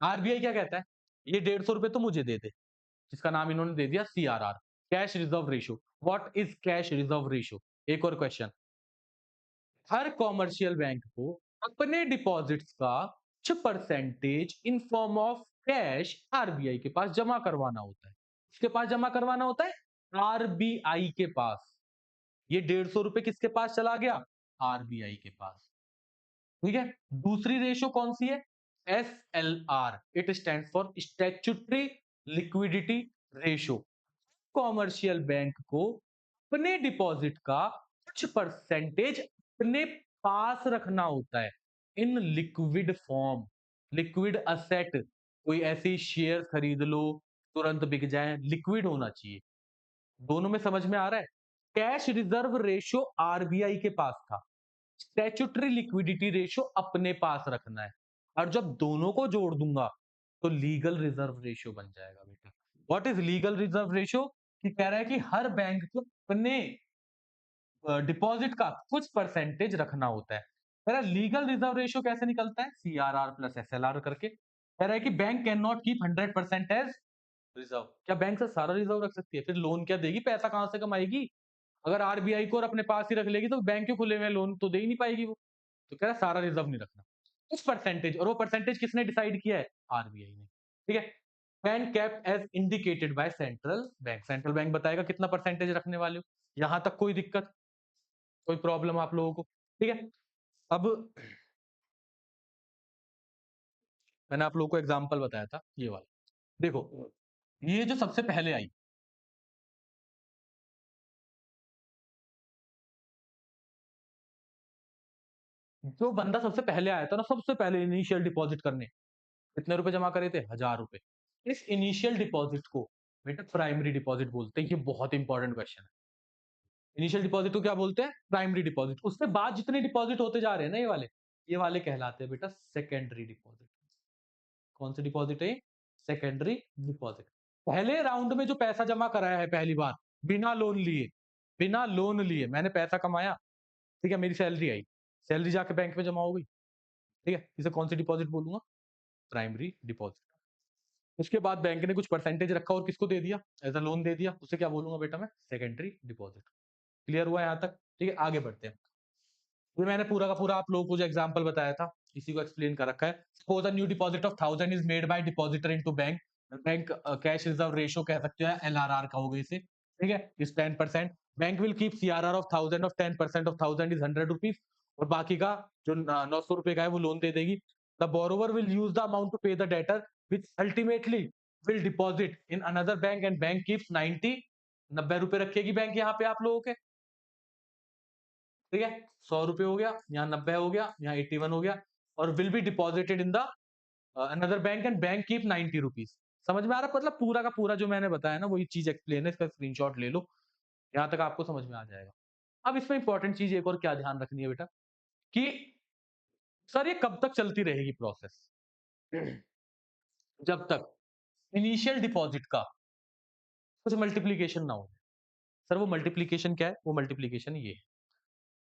आरबीआई क्या कहता है, ये 150 रुपए तो मुझे दे दे, जिसका नाम इन्होंने दे दिया CRR, cash reserve ratio. What is cash reserve ratio? एक और क्वेश्चन। हर कॉमर्शियल बैंक को अपने डिपॉजिट्स का कुछ percentage in form of cash RBI के पास जमा करवाना होता है। किसके पास जमा करवाना होता है? आरबीआई के पास। ये 150 रुपए किसके पास चला गया? आरबीआई के पास। ठीक है, दूसरी रेशो कौन सी है? S L R, it stand for statutory liquidity ratio. Commercial bank को अपने डिपॉजिट का कुछ परसेंटेज अपने पास रखना होता है इन लिक्विड फॉर्म। लिक्विड असेट, कोई ऐसी शेयर खरीद लो तुरंत बिक जाए, लिक्विड होना चाहिए। दोनों में समझ में आ रहा है? कैश रिजर्व रेशियो आरबीआई के पास था, स्टैच्यूटरी लिक्विडिटी रेशियो अपने पास रखना है, और जब दोनों को जोड़ दूंगा तो लीगल रिजर्व रेशियो बन जाएगा। बेटा what is legal reserve ratio? कि कह रहा है कि हर बैंक को अपने डिपॉजिट का कुछ परसेंटेज रखना होता है। मेरा लीगल रिजर्व रेशियो कैसे निकलता है? सीआरआर प्लस एसएलआर करके। कह रहा है कि bank can not keep 100% as reserve. क्या बैंक से सारा रिजर्व रख सकती है? फिर लोन क्या देगी, पैसा कहां से कमाएगी? अगर आरबीआई को और अपने पास ही रख लेगी तो बैंक क्यों खुले हुए लोन तो दे ही नहीं पाएगी वो। तो कह रहा है सारा रिजर्व नहीं रखना, कुछ परसेंटेज। और वो परसेंटेज किसने डिसाइड किया है? आरबीआई ने। ठीक है, can cap as indicated by central bank. Central bank बताएगा कितना परसेंटेज रखने वाले हो। यहां तक कोई दिक्कत, कोई प्रॉब्लम आप लोगों को? ठीक है, अब मैंने आप लोगों को एग्जांपल बताया था ये वाला। देखो, ये जो सबसे पहले आई, जो बंदा सबसे पहले आया था ना, सबसे पहले इनिशियल डिपॉजिट करने, कितने रुपए जमा करे थे? 1000 रुपए। इस इनिशियल डिपॉजिट को बेटा प्राइमरी डिपॉजिट बोलते हैं। ये बहुत इंपॉर्टेंट क्वेश्चन है। इनिशियल डिपॉजिट को क्या बोलते हैं? Primary deposit. उसके बाद जितने डिपॉजिट होते जा रहे हैं ना ये वाले कहलाते हैं बेटा सेकेंडरी डिपॉजिट। कौन से डिपॉजिट है? Secondary deposit. पहले राउंड में जो पैसा जमा कराया है पहली बार, बिना लोन लिए मैंने पैसा कमाया, ठीक है, मेरी सैलरी आई, सैलरी जाके बैंक में जमा हो गई, ठीक है, इसे कौन सी डिपॉजिट बोलूंगा? Primary deposit. उसके बाद बैंक ने कुछ परसेंटेज रखा और किसको दे दिया? एज अ लोन दे दिया, उसे क्या बोलूंगा बेटा मैं? Secondary deposit. क्लियर हुआ यहां तक? ठीक है, आगे बढ़ते हैं। ये मैंने पूरा का पूरा आप लोगों को जो एग्जांपल बताया था इसी को एक्सप्लेन कर रखा है। Suppose a new deposit of 1000 is made by depositor into bank. Bank cash reserve ratio कह सकते हैं, एलआरआर कहोगे इसे, ठीक है, is 10%। Bank will keep CRR of 1000 of 10% of 1000 is 100 rupees, और बाकी का जो 900 रुपए का है वो लोन दे देगी। The borrower will use the amount to pay the debtor which ultimately will deposit in another bank and bank keeps 90 रुपए रखेगी बैंक यहाँ पे आप लोगों के, ठीक है। 100 रुपए हो गया, यहाँ 90 हो गया, यहाँ 81 हो गया, और will be deposited in the another bank and bank keep 90 rupees. समझ में आ रहा है? मतलब पूरा का पूरा जो मैंने बताया ना वही चीज एक्सप्लेन है, इसका स्क्रीनशॉट ले लो, यहाँ तक आपको समझ में आ जाएगा। अब इसमें इंपॉर्टेंट चीज एक और क्या ध्यान रखनी है बेटा, कि सर ये कब तक चलती रहेगी प्रोसेस? जब तक इनिशियल डिपॉजिट का कुछ मल्टीप्लीकेशन ना हो। सर वो मल्टीप्लीकेशन क्या है? वो मल्टीप्लीकेशन ये है,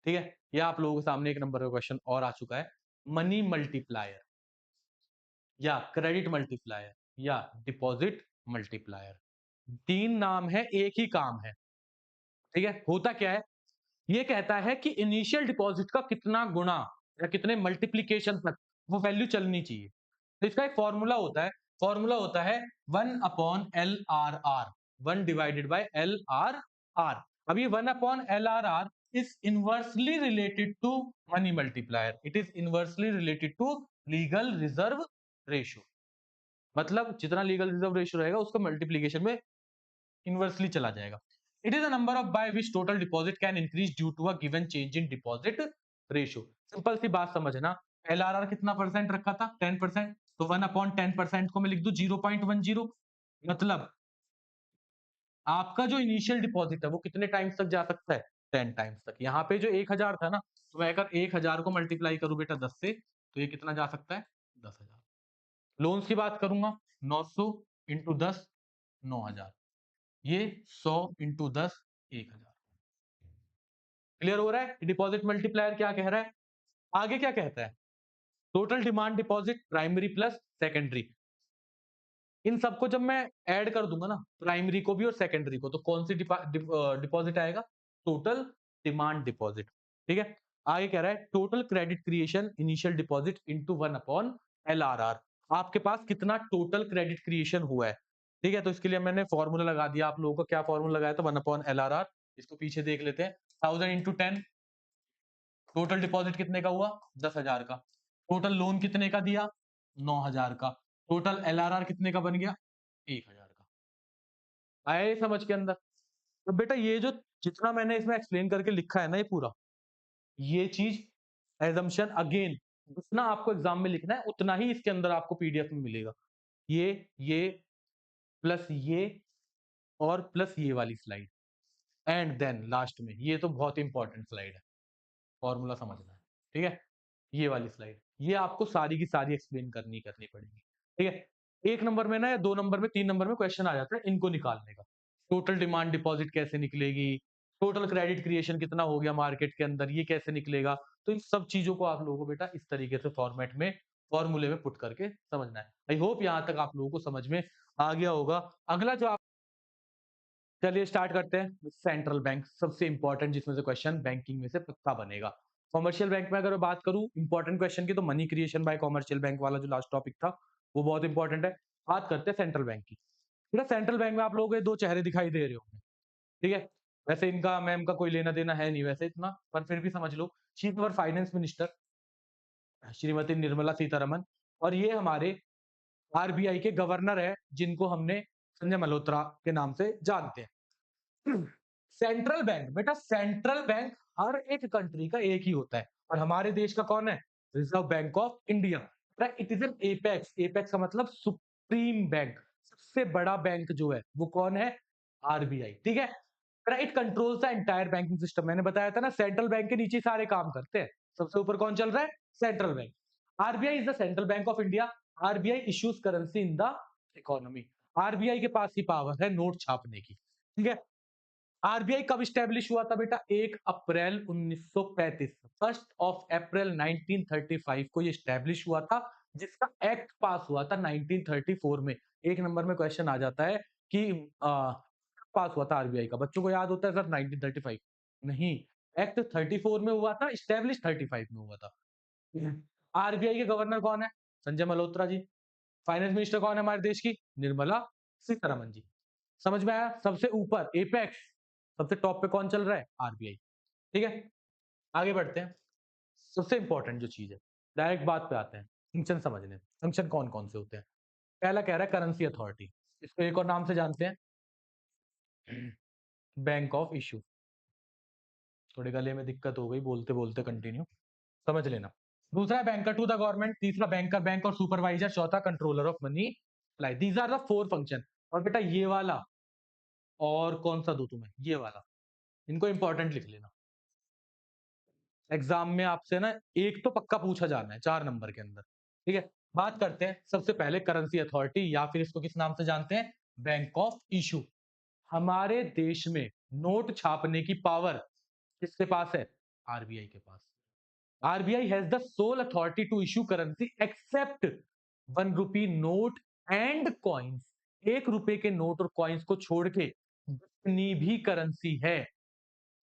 ठीक है। ये आप लोगों के सामने एक नंबर का क्वेश्चन और आ चुका है, मनी मल्टीप्लायर या क्रेडिट मल्टीप्लायर या डिपॉजिट मल्टीप्लायर। तीन नाम है, एक ही काम है, ठीक है। होता क्या है? ये कहता है कि इनिशियल डिपॉजिट का कितना गुना या कितने मल्टीप्लीकेशन तक वो वैल्यू चलनी चाहिए। तो इसका एक फॉर्मूला होता है 1/LRR, 1/LRR। अब ये 1/LRR is inversely related to money multiplier, it is inversely related to legal reserve ratio. मतलब जितना लीगल रिजर्व रेशियो रहेगा उसका मल्टीप्लीकेशन में इनवर्सली चला जाएगा। It is a number of by which total deposit can increase due to a given change in deposit ratio. Simple सी बात समझना, एलआरआर कितना परसेंट रखा था? 10%। तो 1/10% को मैं लिख दूं 0.10। मतलब आपका जो इनिशियल डिपॉजिट है वो कितने टाइम्स तक जा सकता है? 10 टाइम्स तक। यहाँ पे जो 1000 था ना, तो मैं अगर 1000 को मल्टीप्लाई करूं बेटा 10 से, तो ये कितना जा सकता है? 10,000। लोन्स की बात करूंगा, 900 इंटू 10, 9,000। ये 100 इंटू 10, 1,000। क्लियर हो रहा है डिपॉजिट मल्टीप्लायर क्या कह रहा है? आगे क्या कहता है? Total demand deposit primary plus secondary. इन सबको जब मैं ऐड कर दूंगा ना, प्राइमरी को भी और सेकेंडरी को, तो कौन सी डिपॉजिट आएगा? टोटल डिमांड डिपॉजिट, ठीक है। आगे कह रहा है total credit creation initial deposit into 1/LRR। आपके पास कितना टोटल क्रेडिट क्रिएशन हुआ है, ठीक है। तो इसके लिए मैंने फॉर्मूला लगा दिया आप लोगों को। क्या फॉर्मूला लगाया था? 1/LRR। इसको पीछे देख लेते हैं। 1000 इंटू 10, टोटल डिपॉजिट कितने का हुआ? 10,000 का। टोटल लोन कितने का दिया? 9,000 का। टोटल एलआरआर कितने का बन गया? 1,000 का। आया ये समझ के अंदर? तो बेटा ये जो जितना मैंने इसमें एक्सप्लेन करके लिखा है ना ये पूरा, ये चीज एजम्पशन अगेन जितना आपको एग्जाम में लिखना है उतना ही इसके अंदर आपको पीडीएफ में मिलेगा। ये प्लस ये और प्लस ये वाली स्लाइड, एंड देन लास्ट में ये तो बहुत इंपॉर्टेंट स्लाइड है, फॉर्मूला समझना है, ठीक है। ये वाली स्लाइड, ये आपको सारी की सारी एक्सप्लेन करनी पड़ेगी, ठीक है। एक नंबर में ना या 2 नंबर में 3 नंबर में क्वेश्चन आ जाता है इनको निकालने का। टोटल डिमांड डिपॉजिट कैसे निकलेगी? टोटल क्रेडिट क्रिएशन कितना हो गया मार्केट के अंदर, ये कैसे निकलेगा? तो इन सब चीजों को आप लोगों को बेटा इस तरीके से फॉर्मेट में फॉर्मूले में पुट करके समझना है। आई होप यहाँ तक आप लोगों को समझ में आ गया होगा। अगला जो आप, चलिए स्टार्ट करते हैं। सेंट्रल बैंक सबसे इंपॉर्टेंट, जिसमें से क्वेश्चन बैंकिंग में से पक्का बनेगा। कॉमर्शियल बैंक में अगर मैं बात करूं इंपॉर्टेंट क्वेश्चन की, तो money creation bye commercial bank वाला जो लास्ट टॉपिक था वो बहुत इंपॉर्टेंट है। बात करते हैं सेंट्रल बैंक की। ठीक है, सेंट्रल बैंक में आप लोगों को दो चेहरे दिखाई दे रहे होंगे, ठीक है। वैसे इनका मैम का कोई लेना देना है नहीं वैसे इतना, पर फिर भी समझ लो। चीफ और फाइनेंस मिनिस्टर श्रीमती निर्मला सीतारमन, और ये हमारे आरबीआई के गवर्नर है जिनको हमने संजय मल्होत्रा के नाम से जानते हैं। सेंट्रल बैंक बेटा, सेंट्रल बैंक हर एक कंट्री का एक ही होता है, और हमारे देश का कौन है? Reserve bank of India. It is an apex, apex का मतलब सुप्रीम बैंक। सबसे बड़ा बैंक जो है वो कौन है? आरबीआई। ठीक है, it controls the entire banking system. मैंने बताया था ना, सेंट्रल बैंक के नीचे सारे काम करते हैं। सबसे ऊपर कौन चल रहा है? Central bank. RBI is the central Bank of India. RBI issues currency in the economy. RBI के पास ही पावर है नोट छापने की। ठीक है, आरबीआई कब स्टैब्लिश हुआ था बेटा? 1 अप्रैल 1935। 1 अप्रैल 1935 को ये स्टैब्लिश हुआ था, जिसका एक्ट पास हुआ था 1934 में। एक नंबर में क्वेश्चन आ जाता है कि पास हुआ था आरबीआई का। बच्चों को याद होता है सर 1935? नहीं, एक्ट 34 में हुआ था, स्टैब्लिश 35 में हुआ था। आरबीआई के गवर्नर कौन है? संजय मल्होत्रा जी। फाइनेंस मिनिस्टर कौन है हमारे देश की? निर्मला सीतारमन जी। समझ में आया? सबसे ऊपर एपेक्स, सबसे टॉप पे कौन चल रहा है? आरबीआई। ठीक है, आगे बढ़ते हैं। सबसे इंपॉर्टेंट जो चीज है, डायरेक्ट बात पे आते हैं, फंक्शन समझने। फंक्शन कौन कौन से होते हैं? पहला कह रहा है करेंसी अथॉरिटी। इसको एक और नाम से जानते हैं, बैंक ऑफ इश्यू। थोड़े गले में दिक्कत हो गई बोलते बोलते, कंटिन्यू समझ लेना। दूसरा है बैंकर टू द गवर्नमेंट। तीसरा बैंकर बैंक और सुपरवाइजर। चौथा controller of money supply. These are the 4 function. और बेटा ये वाला और कौन सा दो तुम्हें? ये वाला, इनको इंपॉर्टेंट लिख लेना। एग्जाम में आपसे ना एक तो पक्का पूछा जाना है 4 नंबर के अंदर। ठीक है, बात करते हैं सबसे पहले करेंसी अथॉरिटी, या फिर इसको किस नाम से जानते हैं? Bank of issue. हमारे देश में नोट छापने की पावर किसके पास है? आरबीआई के पास। RBI has the sole authority to issue currency except 1 rupee note and coins. 1 रुपए के नोट और कॉइन्स को छोड़ के जितनी भी करेंसी है,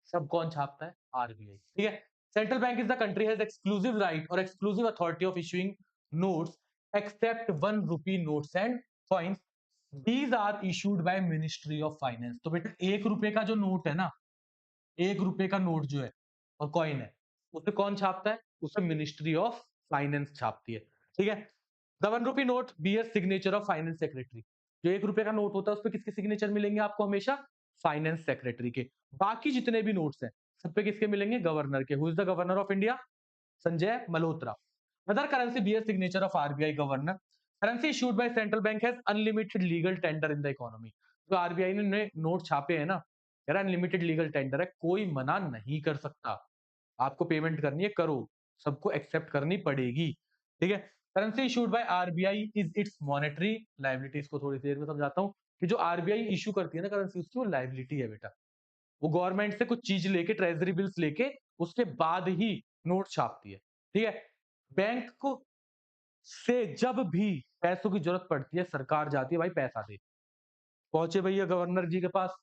सब कौन छापता है? आरबीआई। ठीक है, central bank is the country has exclusive right और exclusive authority of issuing notes except 1 rupee notes and coins. These are issued by ministry of finance. तो बेटा 1 रुपए का जो नोट है ना, 1 रुपए का नोट जो है और कॉइन है, उसे कौन छापता है? उसे मिनिस्ट्री ऑफ फाइनेंस छापती है। ठीक है, the 1 rupee note bears signature of finance secretary. जो 1 रुपए का नोट होता है उस पर किसके सिग्नेचर मिलेंगे आपको? हमेशा फाइनेंस सेक्रेटरी के। बाकी जितने भी नोट्स हैं सब पे किसके मिलेंगे? गवर्नर के। Who is the governor of India? Sanjay Malhotra. Other currency bear signature of RBI governor. Currency issued by central bank has unlimited legal tender in the economy. जो आरबीआई ने नोट छापे हैं ना, यार अनलिमिटेड लीगल टेंडर है, कोई मना नहीं कर सकता। आपको पेमेंट करनी है, करो, सबको एक्सेप्ट करनी पड़ेगी। ठीक है, currency issued by RBI is it's monetary liabilities को थोड़ी देर में समझाता हूँ कि जो आरबीआई इशू करती है ना करेंसी, उसकी वो लाइबिलिटी है बेटा। वो गवर्नमेंट से कुछ चीज लेके, ट्रेजरी बिल्स लेके, उसके बाद ही नोट छापती है। ठीक है, बैंक को से जब भी पैसों की जरूरत पड़ती है, सरकार जाती है, भाई पैसा दे। पहुंचे भैया गवर्नर जी के पास,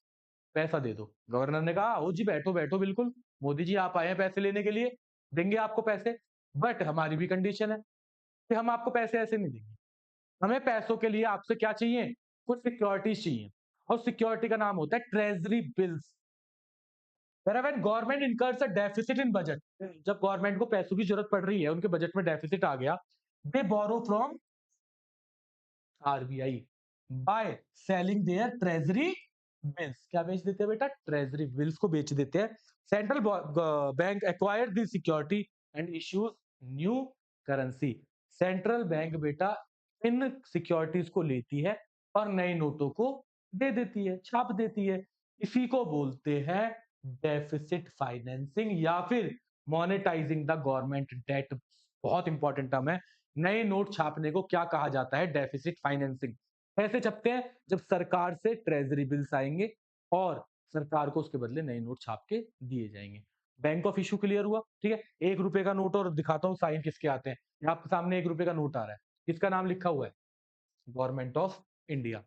पैसा दे दो। गवर्नर ने कहा ओ जी बैठो बैठो, बिल्कुल मोदी जी आप आए हैं पैसे लेने के लिए, देंगे आपको पैसे, बट हमारी भी कंडीशन है कि हम आपको पैसे ऐसे नहीं देंगे। हमें पैसों के लिए आपसे क्या चाहिए? कुछ सिक्योरिटीज चाहिए, और सिक्योरिटी का नाम होता है treasury bills. When government incurs a deficit in budget, जब गवर्नमेंट को पैसों की जरूरत पड़ रही है, उनके बजट में डेफिसिट आ गया, they borrow from RBI by selling their treasury bills. क्या बेच देते हैं बेटा? ट्रेजरी बिल्स को बेच देते हैं। Central bank acquire the security and issues new currency. Central bank बेटा इन सिक्योरिटीज को लेती है और नए नोटों को दे देती है, छाप देती है। इसी को बोलते हैं डेफिसिट फाइनेंसिंग या फिर मोनेटाइजिंग द गवर्नमेंट डेट। बहुत इंपॉर्टेंट टर्म है। नए नोट छापने को क्या कहा जाता है? Deficit financing. कैसे छपते हैं? जब सरकार से ट्रेजरी बिल्स आएंगे और सरकार को उसके बदले नए नोट छाप के दिए जाएंगे। बैंक ऑफ इशू क्लियर हुआ? ठीक है, 1 रुपए का नोट, और दिखाता हूं साइन किसके आते हैं। यहाँ आपके सामने 1 रुपए का नोट आ रहा है, किसका नाम लिखा हुआ है? Government of India.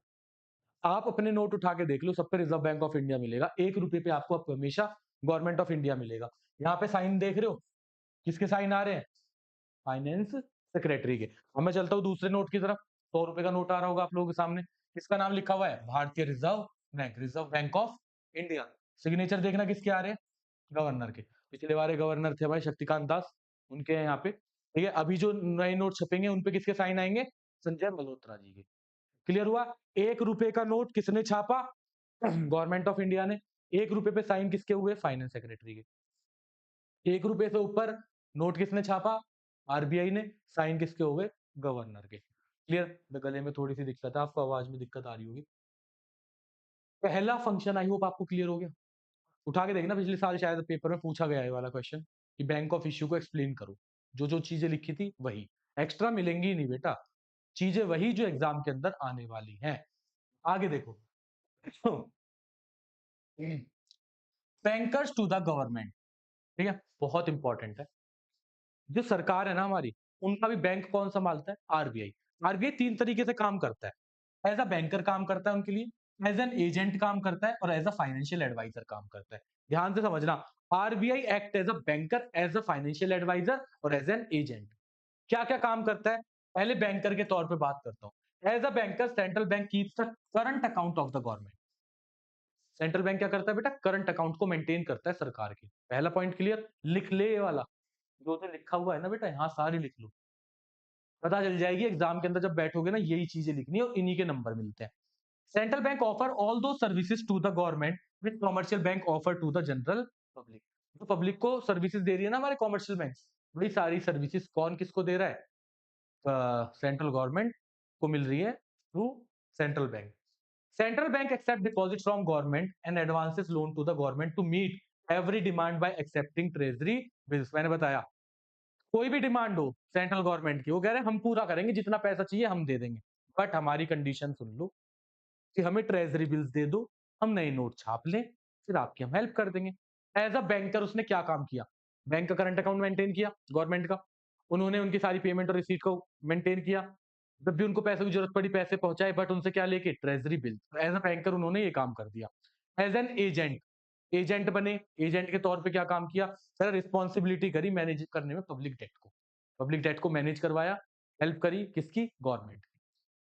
आप अपने नोट उठा के देख लो, सब पे रिजर्व बैंक ऑफ इंडिया मिलेगा। 1 रुपए पे आपको हमेशा गवर्नमेंट ऑफ इंडिया मिलेगा। यहाँ पे साइन देख रहे हो, किसके साइन आ रहे हैं? फाइनेंस सेक्रेटरी के। अब मैं चलता हूँ दूसरे नोट की तरफ। 100 रुपए का नोट आ रहा होगा आप लोगों के सामने, किसका नाम लिखा हुआ है? भारतीय reserve bank, reserve bank of India. Signature देखना किसके आ रहे हैं? गवर्नर के। पिछले बार गवर्नर थे भाई शक्तिकांत दास, उनके हैं यहाँ पे। ठीक है, अभी जो नए नोट छपेंगे उनपे किसके साइन आएंगे? संजय मल्होत्रा जी के। क्लियर हुआ? 1 रुपए का नोट किसने छापा? गवर्नमेंट ऑफ इंडिया ने। 1 रुपए पे साइन किसके हुए? फाइनेंस सेक्रेटरी के। 1 रुपए से ऊपर नोट किसने छापा? आरबीआई ने। साइन किसके हो गए? गवर्नर के। क्लियर? गले में थोड़ी सी दिक्कत है, आपको आवाज में दिक्कत आ रही होगी। पहला फंक्शन आई होप आपको क्लियर हो गया। उठा के देखना, पिछले साल शायद पेपर में पूछा गया है ये वाला क्वेश्चन कि बैंक ऑफ इश्यू को एक्सप्लेन करो। जो जो चीजें लिखी थी वही, एक्स्ट्रा मिलेंगी ही नहीं बेटा, चीजें वही जो एग्जाम के अंदर आने वाली हैं। आगे देखो, बैंकर्स टू द गवर्नमेंट, ठीक है, बहुत इंपॉर्टेंट है। जो सरकार है ना हमारी, उनका भी बैंक कौन संभालता है? आरबीआई। आरबीआई तीन तरीके से काम करता है। एज अ बैंकर काम करता है उनके लिए, एज एन एजेंट काम करता है, और एज अ फाइनेंशियल एडवाइजर काम करता है। ध्यान से समझना, RBI act as a banker, as a financial adviser और एज एन एजेंट। क्या क्या काम करता है? पहले बैंकर के तौर पे बात करता हूं। As a banker, central bank keeps the current account of the government. Central bank क्या करता है बेटा? करंट अकाउंट को मेंटेन करता है सरकार के। पहला पॉइंट क्लियर, लिख ले ये वाला, जो जो लिखा हुआ है ना बेटा, यहाँ सारी लिख लो, पता चल जाएगी एग्जाम के अंदर जब बैठोगे ना, यही चीजें लिखनी है और इन्हीं के नंबर मिलते हैं। Central bank offer all those services to the government which commercial bank offer to the general public. तो पब्लिक को सर्विसेज दे रही है ना हमारे कमर्शियल बैंक, बड़ी सारी सर्विसेज कौन किसको दे रहा है? सेंट्रल गवर्नमेंट को मिल रही है through central bank. Central bank accept deposit from government and advances loan to the government to meet every demand by accepting treasury bills. मैंने बताया, कोई भी डिमांड हो सेंट्रल गवर्नमेंट की, वो कह रहे हैं हम पूरा करेंगे, जितना पैसा चाहिए हम दे देंगे, बट हमारी कंडीशन सुन लो कि हमें ट्रेजरी बिल्स दे दो, हम नए नोट छाप लें, फिर आपकी हम हेल्प कर देंगे। एज अ बैंकर उसने क्या काम किया? बैंक का करंट अकाउंट मेंटेन किया गवर्नमेंट का, उन्होंने उनकी सारी पेमेंट और रिसीट को मेंटेन किया, जब भी उनको पैसे की जरूरत पड़ी पैसे पहुंचाए, बट उनसे क्या लेके? Treasury bill. As a banker उन्होंने ये काम कर दिया। एज एन एजेंट, एजेंट बने, एजेंट के तौर पे क्या काम किया? सर रिस्पॉन्सिबिलिटी करी मैनेज करने में पब्लिक डेट को, पब्लिक डेट को मैनेज करवाया, हेल्प करी किसकी? Government.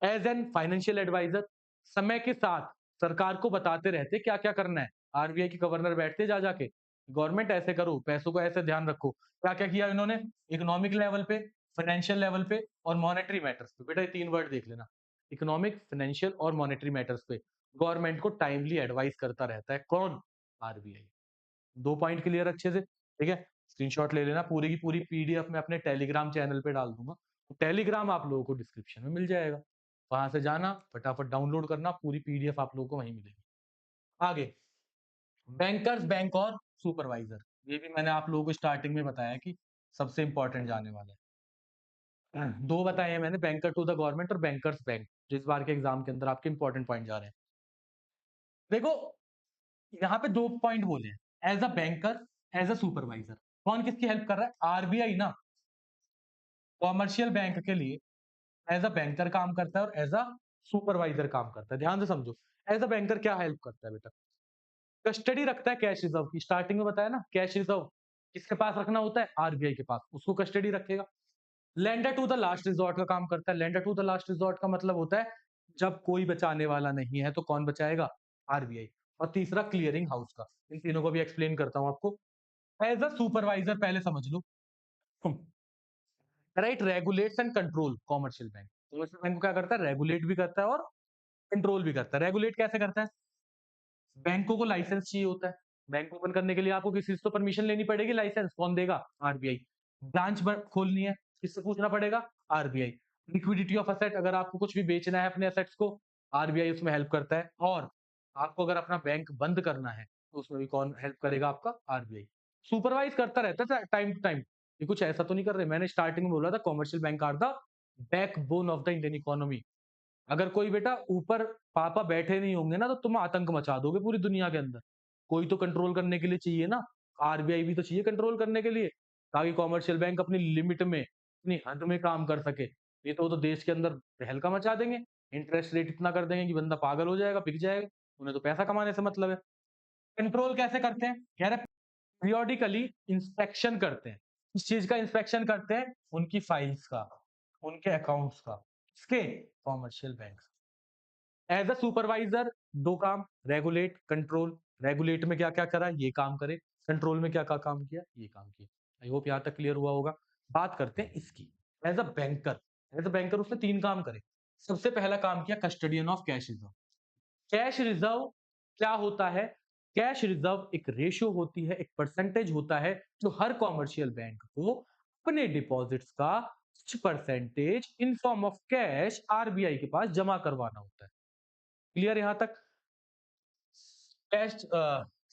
As an financial advisor, समय के साथ सरकार को बताते रहते क्या क्या करना है। आरबीआई के गवर्नर बैठते जा जाके, गवर्नमेंट ऐसे करो, पैसों को ऐसे ध्यान रखो। क्या क्या किया इन्होंने? इकोनॉमिक लेवल पे, फाइनेंशियल लेवल पे और मॉनेटरी मैटर्स पे। बेटा ये तीन वर्ड देख लेना, इकोनॉमिक, फाइनेंशियल और मॉनेटरी मैटर्स पे गवर्नमेंट को टाइमली एडवाइस करता रहता है। कौन? आरबीआई। दो पॉइंट क्लियर अच्छे से, ठीक है? स्क्रीनशॉट ले लेना, पूरी की पूरी पीडीएफ मैं अपने टेलीग्राम चैनल पे डाल दूंगा। टेलीग्राम आप लोगों को डिस्क्रिप्शन में मिल जाएगा, वहां से जाना, फटाफट डाउनलोड करना, पूरी पीडीएफ आप लोगों को वहीं मिलेगी। आगे, बैंकर्स बैंक और सुपरवाइजर, ये भी मैंने आप लोगों को स्टार्टिंग में बताया कि सबसे इंपॉर्टेंट जाने वाला है। दो बताए हैं मैंने, बैंकर टू द गवर्नमेंट और बैंकर्स बैंक, जो इस बार के एग्जाम के अंदर आपके इंपॉर्टेंट पॉइंट जा रहे हैं। देखो, यहाँ पे दो पॉइंट बोले हैं, as a banker, as a supervisor. कौन किसकी हेल्प कर रहा है? आरबीआई ना कॉमर्शियल बैंक के लिए एज अ बैंकर काम करता है और एज अ सुपरवाइजर काम करता है। ध्यान से समझो, एज अ बैंकर क्या हेल्प करता है बेटा? कस्टडी रखता है कैश रिजर्व की, स्टार्टिंग में बताया ना, कैश रिजर्व किसके पास रखना होता है? आरबीआई के पास, उसको कस्टडी रखेगा। Lender to the last resort का काम करता है। Lender to the last resort का मतलब होता है जब कोई बचाने वाला नहीं है तो कौन बचाएगा? आरबीआई। और तीसरा क्लियरिंग हाउस का। इन तीनों को भी एक्सप्लेन करता हूं आपको। एज अ सुपरवाइजर पहले समझ लो, right, regulates and control commercial bank. Commercial bank को क्या करता है? रेगुलेट भी करता है और कंट्रोल भी करता है। रेगुलेट कैसे करता है? बैंकों को लाइसेंस चाहिए होता है, बैंक ओपन करने के लिए आपको किसी से तो परमिशन लेनी पड़ेगी, लाइसेंस कौन देगा? आरबीआई। ब्रांच खोलनी है, किससे पूछना पड़ेगा? आरबीआई। लिक्विडिटी ऑफ असेट, अगर आपको कुछ भी बेचना है अपने असेट्स को, आरबीआई उसमें हेल्प करता है। और आपको अगर अपना बैंक बंद करना है तो उसमें भी कौन हेल्प करेगा? आपका आरबीआई। सुपरवाइज करता रहता है टाइम टू टाइम। ये कुछ ऐसा तो नहीं कर रहे, मैंने स्टार्टिंग में बोला था commercial bank are the backbone of the Indian economy. अगर कोई बेटा ऊपर पापा बैठे नहीं होंगे ना, तो तुम आतंक मचा दोगे पूरी दुनिया के अंदर। कोई तो कंट्रोल करने के लिए चाहिए ना, आरबीआई भी तो चाहिए कंट्रोल करने के लिए, ताकि कॉमर्शियल बैंक अपनी लिमिट में, अपनी हद में काम कर सके। ये तो वो तो देश के अंदर तहलका मचा देंगे, इंटरेस्ट रेट इतना कर देंगे कि बंदा पागल हो जाएगा, बिक जाएगा। उन्हें तो पैसा कमाने से मतलब है। कंट्रोल कैसे करते हैं? कह रहे पीरियोडिकली इंस्पेक्शन करते हैं। इस चीज का इंस्पेक्शन करते हैं, उनकी फाइल्स का, उनके अकाउंट्स का, किसके? Commercial bank. As a supervisor दो काम, रेगुलेट, कंट्रोल। रेगुलेट में क्या क्या करा? ये काम करे। कंट्रोल में क्या क्या काम किया? ये काम किया। आई होप यहां तक क्लियर हुआ होगा। बात करते हैं इसकी। As a banker, as a banker उसने तीन काम करे। सबसे पहला काम किया custodian of cash reserve. Cash reserve क्या होता है? कैश रिजर्व एक रेशियो होती है, एक परसेंटेज होता है जो हर कॉमर्शियल बैंक को अपने डिपॉजिट्स का percentage in form of cash RBI के पास जमा करवाना होता है। क्लियर यहां तक? Cash,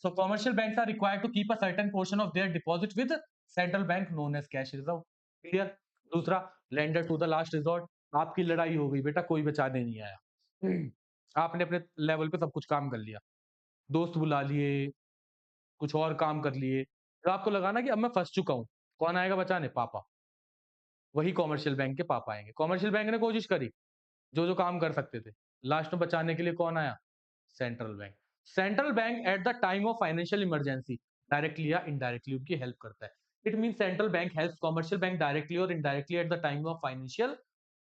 so commercial banks are required to keep a certain portion of their deposit with central bank known as cash reserve. Clear? दूसरा, lender to the last resort. आपकी लड़ाई हो गई बेटा, कोई बचाने नहीं आया। आपने अपने लेवल पे सब कुछ काम कर लिया, दोस्त बुला लिए, कुछ और काम कर लिए, तो आपको लगा ना कि अब मैं फंस चुका हूं, कौन आएगा बचाने? पापा। वही कॉमर्शियल बैंक के पापा आएंगे। कॉमर्शियल बैंक ने कोशिश करी, जो जो काम कर सकते थे, लास्ट में बचाने के लिए कौन आया? Central bank. Central bank at the time of financial emergency directly या इनडायरेक्टली उनकी हेल्प करता है। It mean central bank helps commercial bank directly और indirectly at the time of financial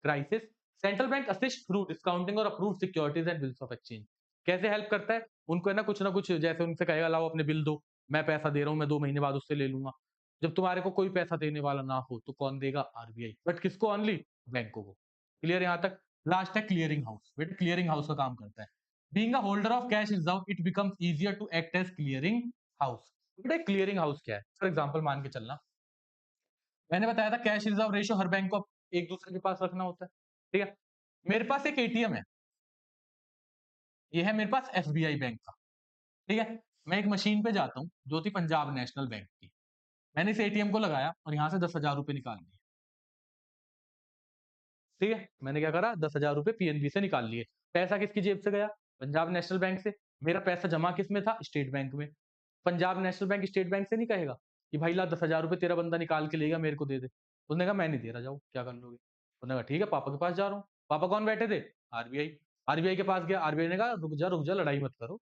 crisis. Central bank assist through discounting और approved securities and bills of exchange. कैसे हेल्प करता है? उनको है ना कुछ जैसे उनसे कहेगा लाओ अपने बिल दो, मैं पैसा दे रहा हूं, मैं 2 महीने बाद उससे ले लूंगा। जब तुम्हारे को कोई पैसा देने वाला ना हो तो कौन देगा? आरबीआई। बट किसको? ओनली बैंकों को। क्लियर यहां तक? लास्ट है क्लियरिंग हाउस। बेटा क्लियरिंग हाउस का काम करता है। Being a holder of cash reserve it becomes easier to act as clearing house. बेटा क्लियरिंग हाउस क्या है? फॉर एग्जांपल मान के चलना, मैंने बताया था कैश रिजर्व रेशियो हर बैंक को एक दूसरे के पास रखना होता है, ठीक है? मेरे पास एक एटीएम है, ये है मेरे पास एसबीआई बैंक का, ठीक है? मैं एक मशीन पे जाता हूँ जो थी पंजाब नेशनल बैंक की, मैंने इस एटीएम को लगाया और यहाँ से 10,000 रुपए निकाल लिए, ठीक है? मैंने क्या करा? 10,000 रुपए पीएनबी से निकाल लिए। पैसा किसकी जेब से गया? पंजाब नेशनल बैंक से। मेरा पैसा जमा किस में था? स्टेट बैंक में। Punjab National Bank State bank से नहीं कहेगा कि भाई ला 10,000 रुपए तेरा बंदा निकाल के लेगा, मेरे को दे दे। उसने कहा मैं नहीं दे रहा, जाओ क्या कर लोगे? उसने कहा ठीक है, पापा के पास जा रहा हूँ। पापा कौन बैठे थे? आरबीआई। आरबीआई के पास गया, आरबीआई ने कहा रुक जा लड़ाई मत करो।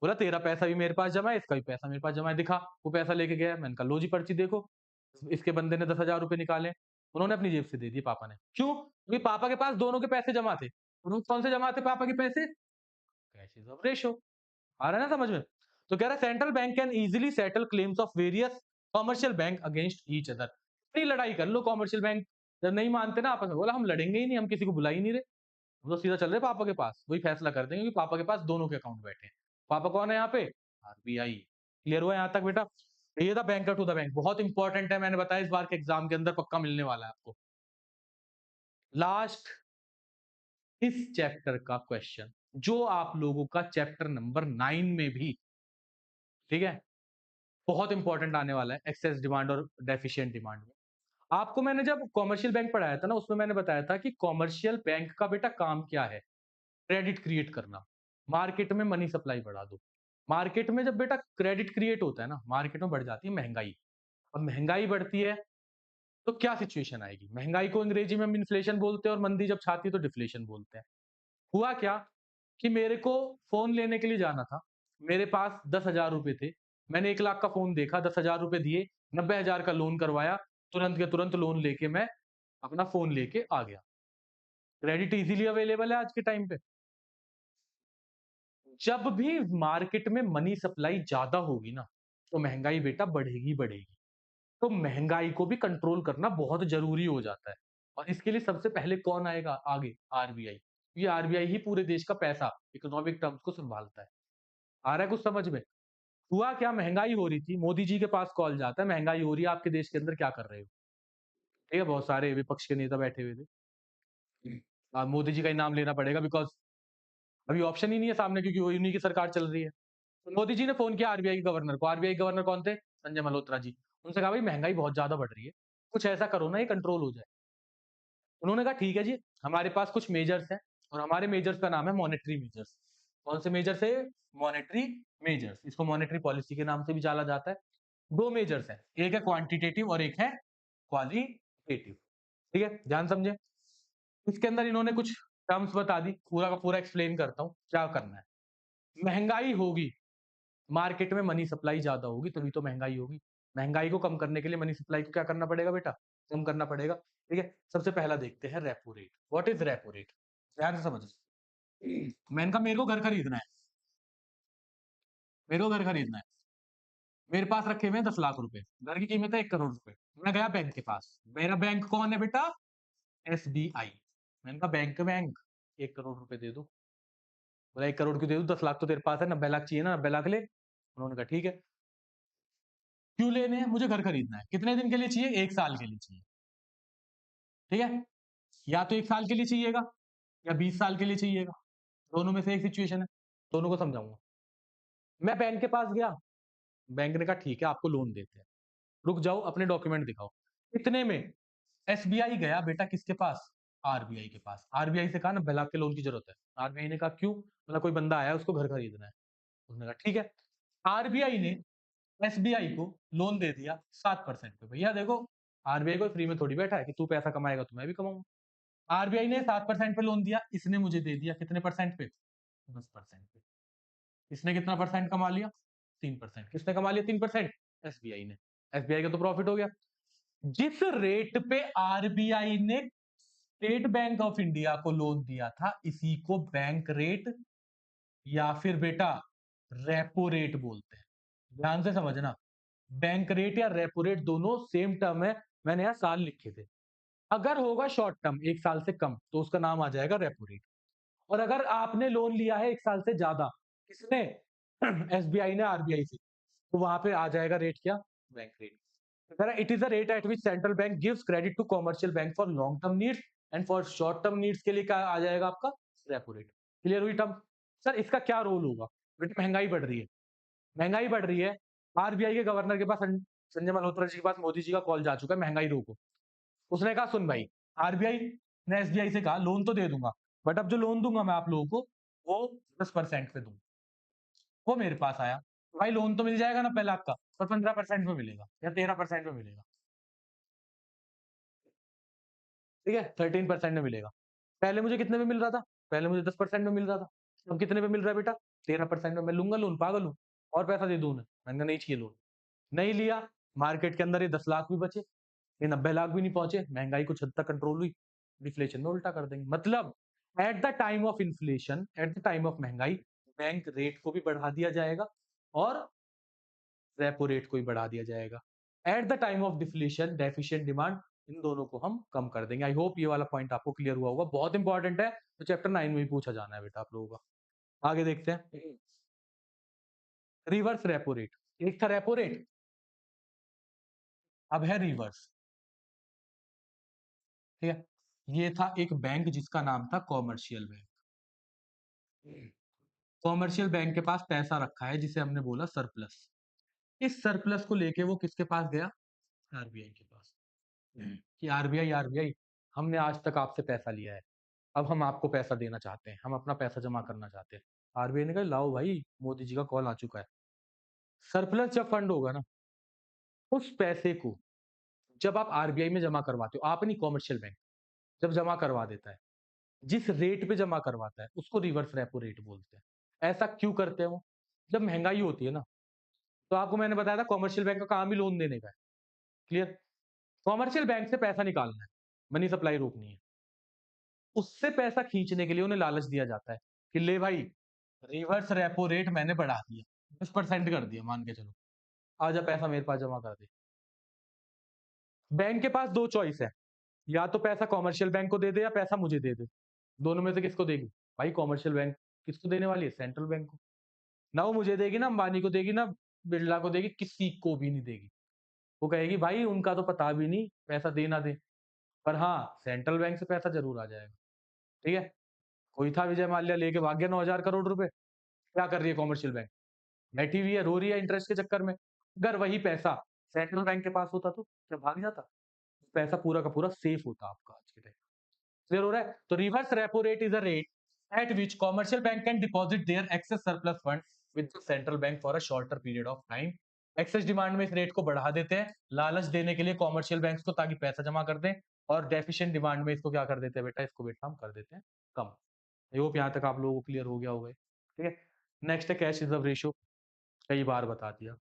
बोला तेरा पैसा भी मेरे पास जमा है, इसका भी पैसा मेरे पास जमा है, दिखा। वो पैसा लेके गया। मैंने कहा लो जी पर्ची देखो, इसके बंदे ने 10,000 रुपए निकाले, उन्होंने अपनी जेब से दे दिए पापा ने। क्यों? क्योंकि पापा के पास दोनों के पैसे जमा थे। कौन से जमा थे पापा के पैसे? Cash reserve ratio. आ रहा है ना समझ में? तो कह रहा है central bank can easily settle claims of various commercial bank against each other. अपनी लड़ाई कर लो कमर्शियल बैंक, जब नहीं मानते ना आपस में, बोला हम लड़ेंगे ही नहीं, हम किसी को बुला ही नहीं रहे, हम तो सीधा चल रहे पापा के पास, वही फैसला कर देंगे, क्योंकि पापा के पास दोनों के अकाउंट बैठे हैं। पापा कौन है यहाँ पे? आरबीआई। क्लियर हुआ यहाँ तक बेटा? ये था बैंकर टू द बैंक, बहुत इंपॉर्टेंट है, मैंने बताया इस बार के एग्जाम के अंदर पक्का मिलने वाला है आपको। लास्ट इस चैप्टर का क्वेश्चन, जो आप लोगों का चैप्टर नंबर 9 में भी, ठीक है, बहुत इंपॉर्टेंट आने वाला है, एक्सेस डिमांड और डेफिशिएंट डिमांड में। आपको मैंने जब कॉमर्शियल बैंक पढ़ाया था ना, उसमें मैंने बताया था कि कॉमर्शियल बैंक का बेटा काम क्या है? क्रेडिट क्रिएट करना, मार्केट में मनी सप्लाई बढ़ा दो। मार्केट में जब बेटा क्रेडिट क्रिएट होता है ना, मार्केट में बढ़ जाती है महंगाई। अब महंगाई बढ़ती है तो क्या सिचुएशन आएगी? महंगाई को अंग्रेजी में हम इन्फ्लेशन बोलते हैं और मंदी जब छाती है तो डिफ्लेशन बोलते हैं। हुआ क्या कि मेरे को फोन लेने के लिए जाना था, मेरे पास 10,000 रुपए थे, मैंने 1 लाख का फोन देखा, 10,000 रुपए दिए, 90,000 का लोन करवाया, तुरंत के तुरंत लोन लेके मैं अपना फोन लेके आ गया। क्रेडिट इजीली अवेलेबल है आज के टाइम पे। जब भी मार्केट में मनी सप्लाई ज्यादा होगी ना, तो महंगाई बेटा बढ़ेगी बढ़ेगी। तो महंगाई को भी कंट्रोल करना बहुत जरूरी हो जाता है, और इसके लिए सबसे पहले कौन आएगा आगे? आरबीआई। ये आरबीआई ही पूरे देश का पैसा, इकोनॉमिक टर्म्स को संभालता है। आ रहा है कुछ समझ में? हुआ क्या, महंगाई हो रही थी, मोदी जी के पास कॉल जाता है, महंगाई हो रही है आपके देश के अंदर, क्या कर रहे हो? ठीक है, बहुत सारे विपक्ष के नेता बैठे हुए थे। मोदी जी का ही नाम लेना पड़ेगा, बिकॉज अभी ऑप्शन ही नहीं है सामने, क्योंकि वो उन्हीं की सरकार चल रही है। तो मोदी जी ने फोन किया आरबीआई के गवर्नर को। आरबीआई गवर्नर कौन थे? संजय मल्होत्रा जी। उनसे कहा भाई महंगाई बहुत ज्यादा बढ़ रही है, कुछ ऐसा करो ना ये कंट्रोल हो जाए। उन्होंने कहा ठीक है जी, हमारे पास कुछ मेजर्स हैं, और हमारे मेजर्स का नाम है मॉनेटरी मेजर्स। कौन से मेजर्स है? Monetary measures. इसको मॉनेटरी पॉलिसी के नाम से भी जाना जाता है। दो मेजर्स हैं, एक है क्वांटिटेटिव और एक है क्वालिटेटिव। ठीक है, ध्यान समझे। इसके अंदर इन्होंने कुछ टर्म्स बता दी, पूरा का पूरा एक्सप्लेन करता हूं क्या करना है। महंगाई होगी, मार्केट में मनी सप्लाई ज्यादा होगी, तभी तो महंगाई होगी। महंगाई को कम करने के लिए मनी सप्लाई को क्या करना पड़ेगा बेटा? कम करना पड़ेगा। ठीक है, सबसे पहला देखते हैं repo rate. What is repo rate? ध्यान से समझ। मैंने कहा मेरे को घर खरीदना है, मेरे को घर खरीदना है, मेरे पास रखे हुए हैं 10 लाख रुपए, घर की कीमत है 1 करोड़ रुपए। मैं गया बैंक के पास, मेरा बैंक कौन है बेटा? एसबीआई। मैंने कहा बैंक बैंक 1 करोड़ रुपए दे दो। बोला 1 करोड़ क्यों दे दू, 10 लाख तो तेरे पास है, 90 लाख चाहिए ना, 90 लाख ले। उन्होंने कहा ठीक है। क्यों लेने हैं? मुझे घर खरीदना है। कितने दिन के लिए चाहिए? 1 साल के लिए चाहिए। ठीक है, या तो 1 साल के लिए चाहिएगा या 20 साल के लिए चाहिएगा, दोनों में से एक सिचुएशन है, दोनों को समझाऊंगा। मैं बैंक के पास गया, बैंक ने कहा ठीक है आपको लोन देते हैं, रुक जाओ अपने डॉक्यूमेंट दिखाओ। इतने में एसबीआई गया बेटा किसके पास, आरबीआई के पास। आरबीआई से कहा ना 90 लाख के लोन की जरूरत है। आरबीआई ने कहा क्यों, मतलब कोई बंदा आया उसको घर खरीदना है। उसने कहा ठीक है। आरबीआई ने एसबीआई को लोन दे दिया 7% पे। भैया देखो, आरबीआई को फ्री में थोड़ी बैठा है कि तू पैसा कमाएगा तो मैं भी कमाऊंगा। आरबीआई ने 7% पे लोन दिया, इसने मुझे दे दिया कितने परसेंट पे, 10% पे। इसने कितना परसेंट कमा लिया, 3%। किसने कमा लिया 3%, एसबीआई ने। एसबीआई का तो प्रॉफिट हो गया। जिस रेट पे आरबीआई ने स्टेट बैंक ऑफ इंडिया को लोन दिया था, इसी को बैंक रेट या फिर बेटा रेपो रेट बोलते हैं। ध्यान से समझना, बैंक रेट या रेपो रेट दोनों सेम टर्म है। मैंने यहां साल लिखे थे। अगर होगा शॉर्ट टर्म 1 साल से कम तो उसका नाम आ जाएगा रेपो रेट। और अगर आपने लोन लिया है 1 साल से ज्यादा, किसने, एसबीआई ने आरबीआई से, तो वहां पे आ जाएगा रेट क्या, bank rate. It is a rate at which central bank gives credit to commercial bank for long term needs and for short term needs के लिए क्या आ जाएगा आपका, रेपो रेट। क्लियर हुई टर्म। सर इसका क्या रोल होगा, बेटा महंगाई बढ़ रही है, महंगाई बढ़ रही है। आरबीआई के गवर्नर के पास संजय मल्होत्रा जी के पास मोदी जी का कॉल जा चुका है, महंगाई रोको। उसने कहा सुन भाई, आरबीआई ने एसबीआई से कहा लोन तो दे दूंगा, बट अब जो लोन दूंगा मैं आप लोगों को वो 10% पे दूंगा। वो मेरे पास आया, भाई लोन तो मिल जाएगा ना 90 लाख का, पर 15% में मिलेगा या 13% में मिलेगा। ठीक है, 13% में मिलेगा। पहले मुझे कितने में मिल रहा था, पहले मुझे 10% में मिल रहा था। अब कितने में मिल रहा है बेटा, 13% में। मैं लूंगा लोन, पागल हूँ, और पैसा दे दूं उन्हें। मैंने कहा नहीं चाहिए लोन, नहीं लिया। मार्केट के अंदर ये 10 लाख भी बचे, ये 90 लाख भी नहीं पहुंचे। महंगाई कुछ हद तक कंट्रोल हुई, डिफ्लेशन में उल्टा कर देंगे। मतलब eight the time of inflation, eight the time of महंगाई, बैंक रेट को भी बढ़ा दिया जाएगा और रेपो रेट को भी बढ़ा दिया जाएगा। At the time of deflation, deficient demand, इन दोनों को हम कम कर देंगे। आई होप ये वाला पॉइंट आपको क्लियर हुआ होगा, बहुत इंपॉर्टेंट है, तो चैप्टर 9 में भी पूछा जाना है बेटा आप लोगों का। आगे देखते हैं, रिवर्स रेपो रेट। एक था रेपो रेट, अब है रिवर्स। ठीक है, ये था एक बैंक जिसका नाम था कॉमर्शियल बैंक। कॉमर्शियल बैंक के पास पैसा रखा है जिसे हमने बोला सरप्लस। इस सरप्लस को लेके वो किसके पास गया, आरबीआई के पास। कि आरबीआई, आरबीआई हमने आज तक आपसे पैसा लिया है, अब हम आपको पैसा देना चाहते हैं, हम अपना पैसा जमा करना चाहते हैं। आरबीआई ने कहा लाओ भाई, मोदी जी का कॉल आ चुका है। सरप्लस जब फंड होगा ना, उस पैसे को जब आप आरबीआई में जमा करवाते हो, आप नहीं, कॉमर्शियल बैंक जब जमा करवा देता है, जिस रेट पे जमा करवाता है उसको रिवर्स रेपो रेट बोलते हैं। ऐसा क्यों करते हैं वो, जब महंगाई होती है ना, तो आपको मैंने बताया था कॉमर्शियल बैंक का काम ही लोन देने का है। क्लियर, कॉमर्शियल बैंक से पैसा निकालना है, मनी सप्लाई रोकनी है। उससे पैसा खींचने के लिए उन्हें लालच दिया जाता है कि ले भाई, रिवर्स रेपो रेट मैंने बढ़ा दिया, 10% कर दिया, मान के चलो, आजा पैसा मेरे पास जमा कर दे। बैंक के पास दो चॉइस है, या तो पैसा कॉमर्शियल बैंक को दे दे या पैसा मुझे दे दे। दोनों में से किसको देगी, भाई कॉमर्शियल बैंक किसको देने वाली है, सेंट्रल बैंक को। ना वो मुझे देगी, ना अंबानी को देगी, ना बिरला को देगी, किसी को भी नहीं देगी। वो कहेगी भाई उनका तो पता भी नहीं, पैसा दे ना दे, पर हाँ सेंट्रल बैंक से पैसा जरूर आ जाएगा। ठीक है, कोई था विजय माल्या लेके भाग गया 9,000 करोड़ रुपए, क्या कर रही है कॉमर्शियल बैंक, बैठी हुई है, रो रही है इंटरेस्ट के चक्कर में। अगर वही पैसा सेंट्रल बैंक के पास होता तो क्या भाग जाता, पैसा पूरा का पूरा सेफ होता आपका आज के टाइम। क्लियर हो रहा है। तो reverse repo rate is a rate at which commercial bank can deposit their excess surplus fund with central bank for a shorter period of time. Excess demand में इस रेट को बढ़ा देते हैं, लालच देने के लिए कॉमर्शियल बैंक्स को, ताकि पैसा जमा कर दें। और डेफिशिएंट डिमांड में इसको क्या कर देते हैं बेटा, इसको बेटा हम कर देते हैं कम। आई होप यहाँ तक आप लोगों को क्लियर हो गया होगा। ठीक है, नेक्स्ट है कैश रिजर्व रेशियो। कई बार बता दिया,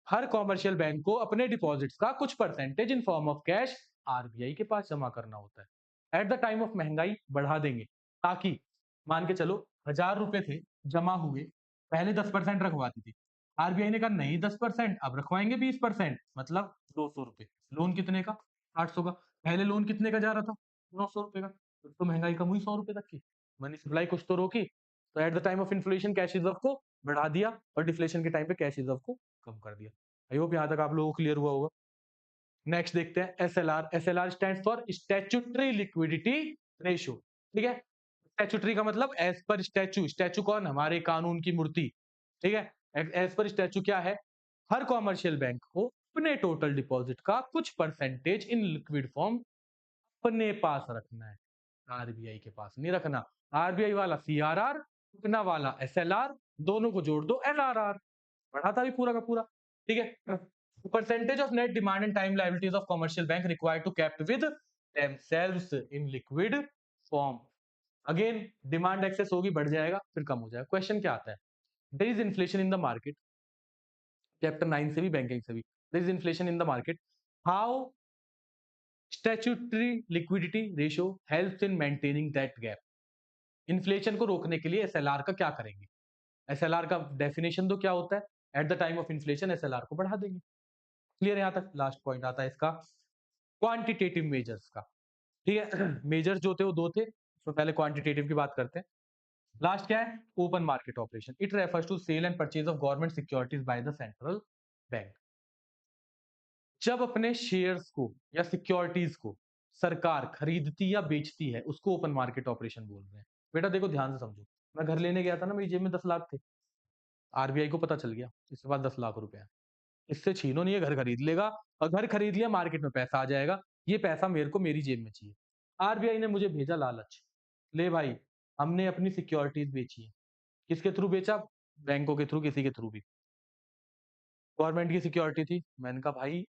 हर कॉमर्शियल बैंक को अपने डिपॉजिट्स का कुछ percentage in form of cash RBI के पास जमा करना होता है। एट द टाइम ऑफ महंगाई बढ़ा देंगे, ताकि मान के चलो 1,000 रुपए थे जमा हुए, पहले 10% रखवाती थी, आरबीआई ने कहा नहीं 10%, अब रखवाएंगे 20%, मतलब 200 रुपए। लोन कितने का, 800 का। पहले लोन कितने का जा रहा था, 900 रुपए का। तो महंगाई कम हुई 100 रुपए तक की, मनी सप्लाई कुछ तो रोकी। तो eight the time of inflation cash reserve को बढ़ा दिया और डिफ्लेशन के टाइम पे कैश रिजर्व को कम कर दिया। आई होप यहाँ तक आप लोगों को क्लियर हुआ होगा। नेक्स्ट देखते हैं SLR. SLR stands for statutory liquidity ratio. ठीक है, स्टैट्यूटरी का मतलब एज पर स्टैचू। स्टैचू कौन? हमारे कानून की मूर्ति। ठीक है, एज पर स्टैचू क्या है? हर कॉमर्शियल बैंक को अपने टोटल डिपॉजिट का कुछ परसेंटेज इन लिक्विड फॉर्म अपने पास रखना है, आरबीआई के पास नहीं रखना। आरबीआई वाला सीआरआर, अपना वाला एसएलआर, दोनों को जोड़ दो एलआरआर, बढ़ा था भी पूरा का पूरा। ठीक है, percentage of net demand and time liabilities of commercial bank required to kept with themselves in liquid form. Again demand excess होगी, बढ़ जाएगा फिर कम हो जाएगा। क्वेश्चन क्या आता है? There is inflation in the market, chapter 9 से भी बैंकिंग से भी। There is inflation in the market, how statutory liquidity ratio helps in maintaining that gap. Inflation को रोकने के लिए एसएलआर का क्या करेंगे? एसएलआर का डेफिनेशन दो क्या होता है? At the time of inflation SLR को बढ़ा देंगे। क्लियर? यहां तक लास्ट पॉइंट आता है इसका क्वांटिटेटिव मेजर्स का। ठीक है, मेजर्स जो थे वो दो थे, तो पहले क्वांटिटेटिव की बात करते हैं। लास्ट क्या है? Open market operation. It refers to sale and purchase of government securities by the central bank. जब अपने शेयर्स को या सिक्योरिटीज को सरकार खरीदती या बेचती है, उसको ओपन मार्केट ऑपरेशन बोल रहे हैं। बेटा देखो ध्यान से समझो, मैं घर लेने गया था ना, मेरी जेब में 10 लाख थे, आरबीआई को पता चल गया इसके पास 10 लाख रुपए हैं, इससे छीनो नहीं है, घर खरीद लेगा, और घर खरीद लिया, मार्केट में पैसा आ जाएगा, ये पैसा मेरे को मेरी जेब में चाहिए। आरबीआई ने मुझे भेजा लालच, ले भाई, हमने अपनी सिक्योरिटीज बेची है। किसके थ्रू बेचा? बैंकों के थ्रू, किसी के थ्रू भी। गवर्नमेंट की सिक्योरिटी थी, मैंने कहा भाई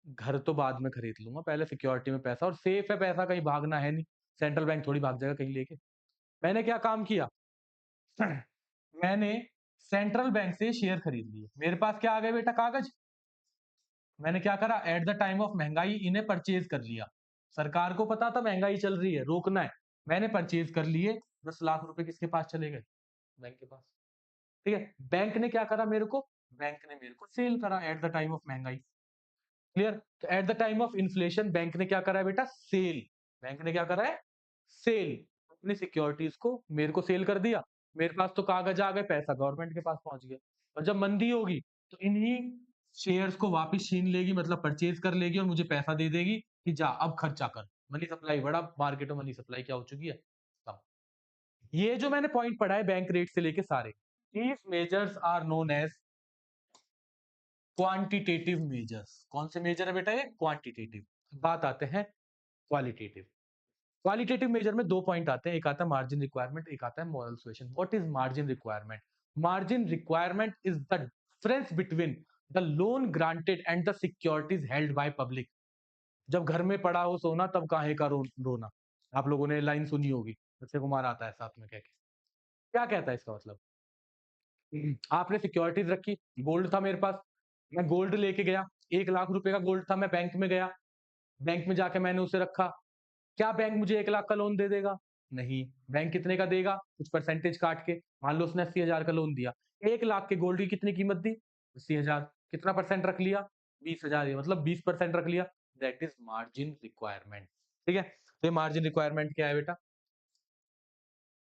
घर तो बाद में खरीद लूंगा, पहले सिक्योरिटी में पैसा, और सेफ है पैसा, कहीं भागना है नहीं, सेंट्रल बैंक थोड़ी भाग जाएगा कहीं लेके। मैंने क्या काम किया? मैंने सेंट्रल बैंक से शेयर खरीद लिए, मेरे पास क्या आ गए बेटा? कागज। मैंने क्या करा? एट द टाइम ऑफ महंगाई इन्हें परचेज कर लिया। सरकार को पता था महंगाई चल रही है, रोकना है, मैंने परचेज कर लिए। 10 लाख रुपए किसके पास चले गए? बैंक के पास। ठीक है, बैंक ने क्या करा मेरे को? बैंक ने मेरे को सेल करा एट द टाइम ऑफ महंगाई। क्लियर? तो eight the time of inflation bank ने क्या करा है बेटा? सेल। बैंक ने क्या करा है? सेल। अपनी सिक्योरिटीज को मेरे को सेल कर दिया, मेरे पास तो कागज आ गए, पैसा गवर्नमेंट के पास पहुंच गया। और जब मंदी होगी तो इन्हीं शेयर्स को वापस छीन लेगी, मतलब परचेज कर लेगी, और मुझे पैसा दे देगी कि जा अब खर्चा कर। मनी सप्लाई बड़ा, मार्केट में मनी सप्लाई क्या हो चुकी है? कम। ये जो मैंने पॉइंट पढ़ा है बैंक रेट से लेके सारे, these measures are known as quantitative measures. कौन से मेजर है बेटा? ये क्वांटिटेटिव। बात आते हैं क्वालिटेटिव। क्वालिटेटिव मेजर में दो पॉइंट आते हैं, एक आता है मार्जिन रिक्वायरमेंट, एक आता है moral suasion. What is margin requirement? Margin requirement is the difference between the loan granted and the securities held by public. जब घर में पड़ा हो सोना तब काहे का रोना। आप लोगों ने लाइन सुनी होगी, अक्षय कुमार आता है साथ में कह के। क्या कहता है इसका मतलब? आपने सिक्योरिटीज रखी, गोल्ड था मेरे पास, मैं गोल्ड लेके गया, 1 लाख रुपए का गोल्ड था, मैं बैंक में गया, बैंक में जाके मैंने उसे रखा। क्या बैंक मुझे 1 लाख का लोन दे देगा? नहीं। बैंक कितने का देगा? कुछ परसेंटेज काट के। मान लो उसने 80,000 का लोन दिया, 1 लाख के गोल्ड की कितनी कीमत दी? 80,000। कितना परसेंट रख लिया? 20,000, मतलब 20% रख लिया। That is margin requirement. ठीक है, तो ये मार्जिन रिक्वायरमेंट क्या है बेटा?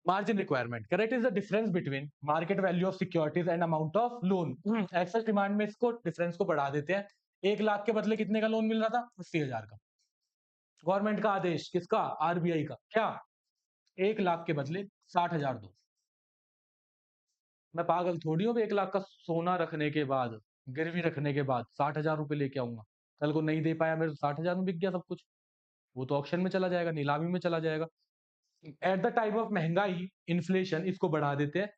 Margin requirement correct is the difference between market value of securities and amount of loan. Access demand में इसको डिफरेंस को बढ़ा देते हैं। 1 लाख के बदले कितने का लोन मिल रहा था? 80,000 का। गवर्नमेंट का आदेश, किसका? आरबीआई का। क्या? 1 लाख के बदले 60,000 दो। मैं पागल थोड़ी हूँ 1 लाख का सोना रखने के बाद, गिरवी रखने के बाद 60,000 रुपए लेके आऊंगा। कल को नहीं दे पाया मेरे, तो 60,000 में बिक गया सब कुछ, वो तो ऑक्शन में चला जाएगा, नीलामी में चला जाएगा। एट द टाइम ऑफ महंगाई इन्फ्लेशन इसको बढ़ा देते हैं,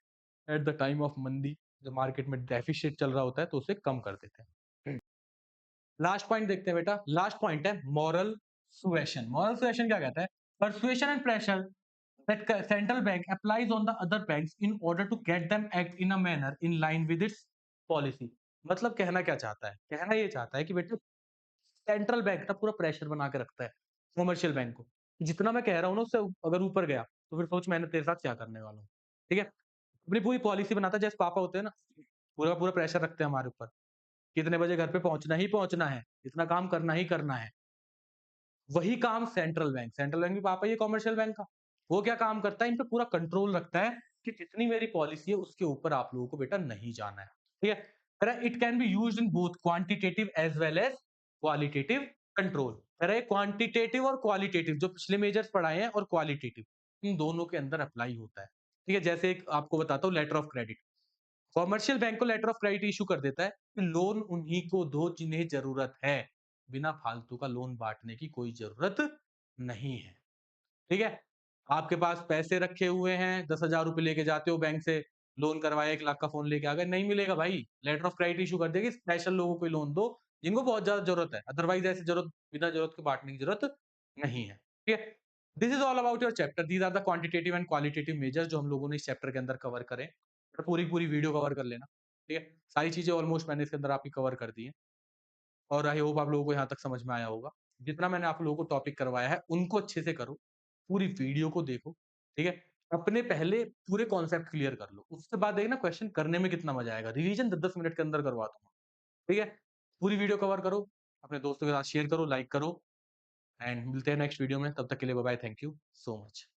एट द टाइम ऑफ मंदी जब मार्केट में डेफिसिट चल रहा होता है तो उसे कम कर देते हैं। लास्ट पॉइंट देखते हैं बेटा, लास्ट पॉइंट है मॉरल सुएशन। मॉरल सुएशन क्या कहता है? Persuasion and pressure that central bank applies on the other banks in order to get them act in a manner in line with its policy। मतलब कहना क्या चाहता है? कहना ये चाहता है कि बेटा सेंट्रल बैंक ना पूरा प्रेशर बना के रखता है कमर्शियल बैंक को, जितना मैं कह रहा हूँ ना उससे अगर ऊपर गया तो फिर सोच मैंने तेरे साथ क्या करने वाला हूँ। ठीक है, अपनी पूरी पॉलिसी बनाता है, जैसे पापा होते हैं ना, पूरा पूरा प्रेशर रखते हैं हमारे ऊपर, कितने बजे घर पे पहुंचना ही पहुंचना है, इतना काम करना ही करना है। वही काम सेंट्रल बैंक भी पापा ये कमर्शियल बैंक का, वो क्या काम करता है? इन पे पूरा कंट्रोल रखता है कि जितनी मेरी पॉलिसी है उसके ऊपर आप लोगों को बेटा नहीं जाना है। ठीक है, it can be used in both quantitative as well as qualitative control. कह रहे क्वांटिटेटिव और क्वालिटेटिव, जो पिछले मेजर्स पढ़ाए हैं और क्वालिटेटिव, इन दोनों के अंदर अप्लाई होता है। ठीक है, जैसे एक आपको बताता हूँ, letter of credit. Commercial bank को लेटर ऑफ क्रेडिट इश्यू कर देता है कि लोन उन्हीं को दो जिन्हें जरूरत है, बिना फालतू का लोन बांटने की कोई जरूरत नहीं है। ठीक है? आपके पास पैसे रखे हुए हैं, 10,000 रुपए लेके जाते हो बैंक से, लोन करवाया, 1 लाख का फ़ोन लेके आ गए, नहीं मिलेगा भाई। लेटर ऑफ क्रेडिट इश्यू कर देगी, स्पेशल लोगों को ही लोन दो, जिनको बहुत ज़्यादा ज़रूरत है। अदरवाइज़ ऐसे ज़रूरत, बिना ज़रूरत के बाँटने की ज़रूरत नहीं है। ठीक है? This is all about your chapter. These are the quantitative and qualitative measures जो हम लोगों ने इस चैप्टर के अंदर कवर करे। तो पूरी-पूरी वीडियो कवर कर लेना। ठीक है? सारी चीज़ें ऑलमोस्ट मैंने इसके अंदर आपकी कवर कर दी हैं। और आई होप आप लोगों को यहाँ तक समझ में आया होगा। जितना मैंने आप लोगों को टॉपिक करवाया है, उनको अच्छे से करो, पूरी वीडियो को देखो, ठीक है? अपने पहले पूरे कॉन्सेप्ट क्लियर कर लो, उसके बाद देखना क्वेश्चन करने में कितना मज़ा आएगा। रिवीजन 10-10 मिनट के अंदर करवा दूँगा, ठीक है? पूरी वीडियो कवर करो, अपने दोस्तों के साथ शेयर करो, लाइक करो एंड मिलते हैं नेक्स्ट वीडियो में। तब तक के लिए bye bye, thank you so much.